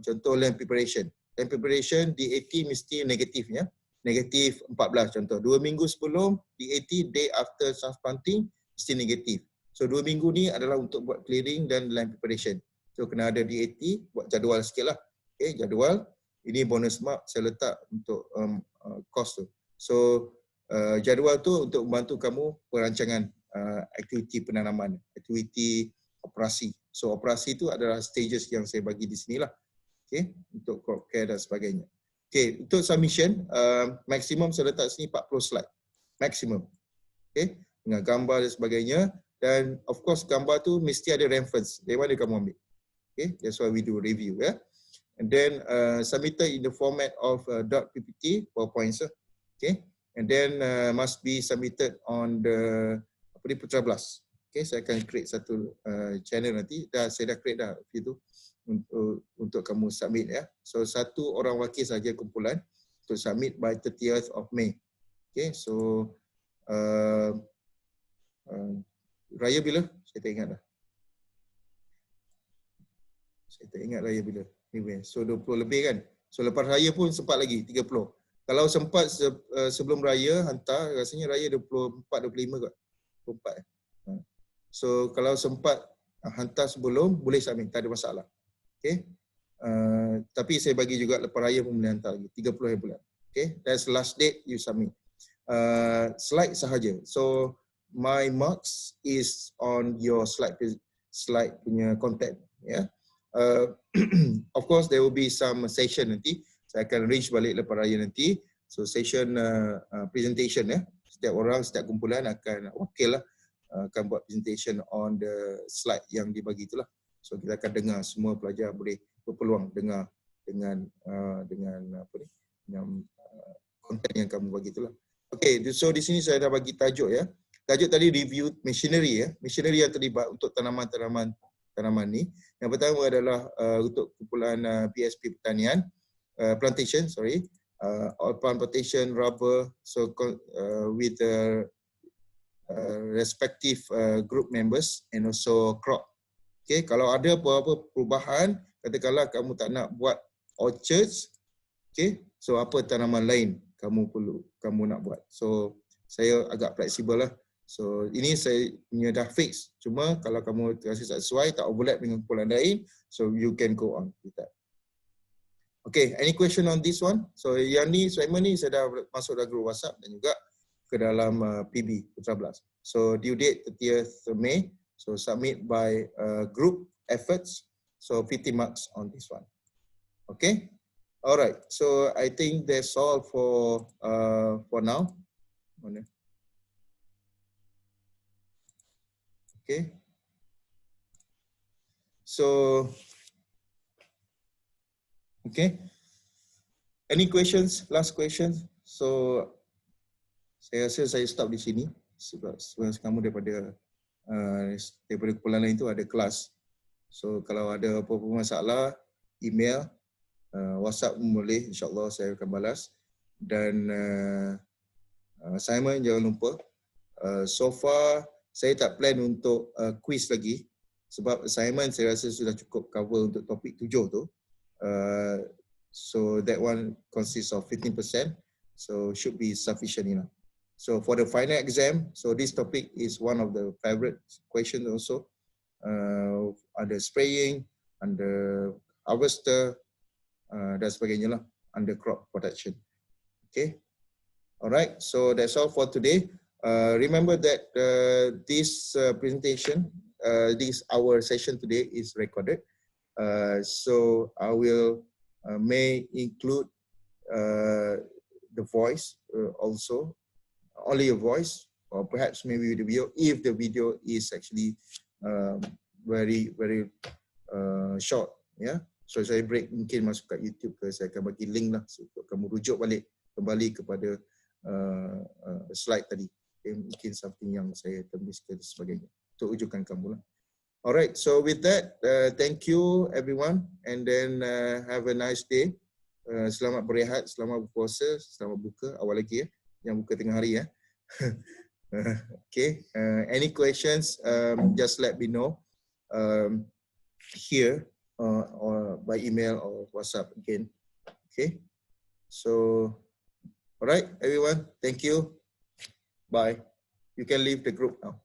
contoh land preparation. Land preparation DAT mesti negatif ya. Negatif 14 contoh. 2 minggu sebelum DAT, day after transplanting, mesti negatif. So 2 minggu ni adalah untuk buat clearing dan land preparation. So kena ada DAT, buat jadual sikit lah. Okay, jadual. Ini bonus mark saya letak untuk cost tu. So jadual tu untuk membantu kamu perancangan aktiviti penanaman, aktiviti operasi. So operasi tu adalah stages yang saya bagi di sini lah. Okay, untuk crop care dan sebagainya. Okay, untuk submission, maksimum saya letak sini 40 slide. Maksimum. Okay, dengan gambar dan sebagainya. Dan of course gambar tu mesti ada reference. Dari mana kamu ambil? Okay, that's why we do review ya. And then submitted in the format of .ppt, PowerPoint. Okay, and then must be submitted on the Putra Blast. Okay, saya akan create satu channel nanti. Saya dah create dah itu untuk kamu submit ya. So satu orang wakil saja kumpulan untuk submit by 30th of May. Okay, so raya bila? Saya tak ingat dah. Saya tak ingat raya bila. Anyway, so 20 lebih kan. So lepas raya pun sempat lagi 30. Kalau sempat sebelum raya hantar, rasanya raya 24 25 kot. 24. So kalau sempat hantar sebelum boleh submit, tak ada masalah. Okay. Tapi saya bagi juga lepas raya pun boleh hantar lagi 30 hari bulan. Okay, that's last date you submit. Slide sahaja. So my marks is on your slide punya content ya. Of course there will be some session nanti. Saya akan arrange balik lepas raya nanti. So session presentation ya. Setiap orang, setiap kumpulan akan wakil lah, akan buat presentation on the slide yang dibagi itulah. So kita akan dengar, semua pelajar boleh berpeluang dengar dengan apa ni, dengan konten yang kamu bagi itulah. Okay, so di sini saya dah bagi tajuk ya. Tajuk tadi review machinery ya. Machinery yang terlibat untuk tanaman ni. Yang pertama adalah untuk kumpulan PSP pertanian, plantation, plantation, rubber, so with the respective group members and also crop. Okay, kalau ada apa-apa perubahan, katakanlah kamu tak nak buat orchards, okay, so apa tanaman lain kamu nak buat. So saya agak fleksibel lah. So ini saya punya dah fix. Cuma kalau kamu rasa tak sesuai, tak overlap dengan kumpulan lain, so you can go on with that. Okay, any question on this one? So yang ni, segmen ni saya dah masuk dalam group WhatsApp dan juga ke dalam PB Putra Blast. So due date 30th May. So submit by group efforts. So 50 marks on this one. Okay. Alright. So I think that's all for now. Okay. So, okay. Any questions? Last questions? So, saya rasa saya stop di sini sebab kamu daripada kepulauan lain tu ada kelas. So, kalau ada apa-apa masalah, email, WhatsApp boleh, insyaAllah saya akan balas. Dan assignment jangan lupa. So far, saya tak plan untuk quiz lagi sebab assignment saya rasa sudah cukup cover untuk topik 7 tu. So that one consists of 15%. So should be sufficient enough. So for the final exam, so this topic is one of the favorite questions also. Under spraying, under harvester, dan sebagainya lah, under crop protection. Okay. Alright, so that's all for today. Remember that this presentation, our session today is recorded. So I will may include the voice also, only a voice, or perhaps maybe the video, if the video is actually very short, yeah. So saya break mungkin masuk kat YouTube ke, saya akan bagi link lah untuk kamu rujuk balik kembali kepada slide tadi. Okay, mungkin something yang saya tulis dan sebagainya untuk rujukan kamu lah. Alright, so with that, thank you everyone, and then have a nice day. Selamat berehat, selamat berpuasa, selamat buka awal lagi ya, yang buka tengah hari ya. Okay, any questions, just let me know here or by email or WhatsApp again. Okay, so alright everyone, thank you. Bye. You can leave the group now.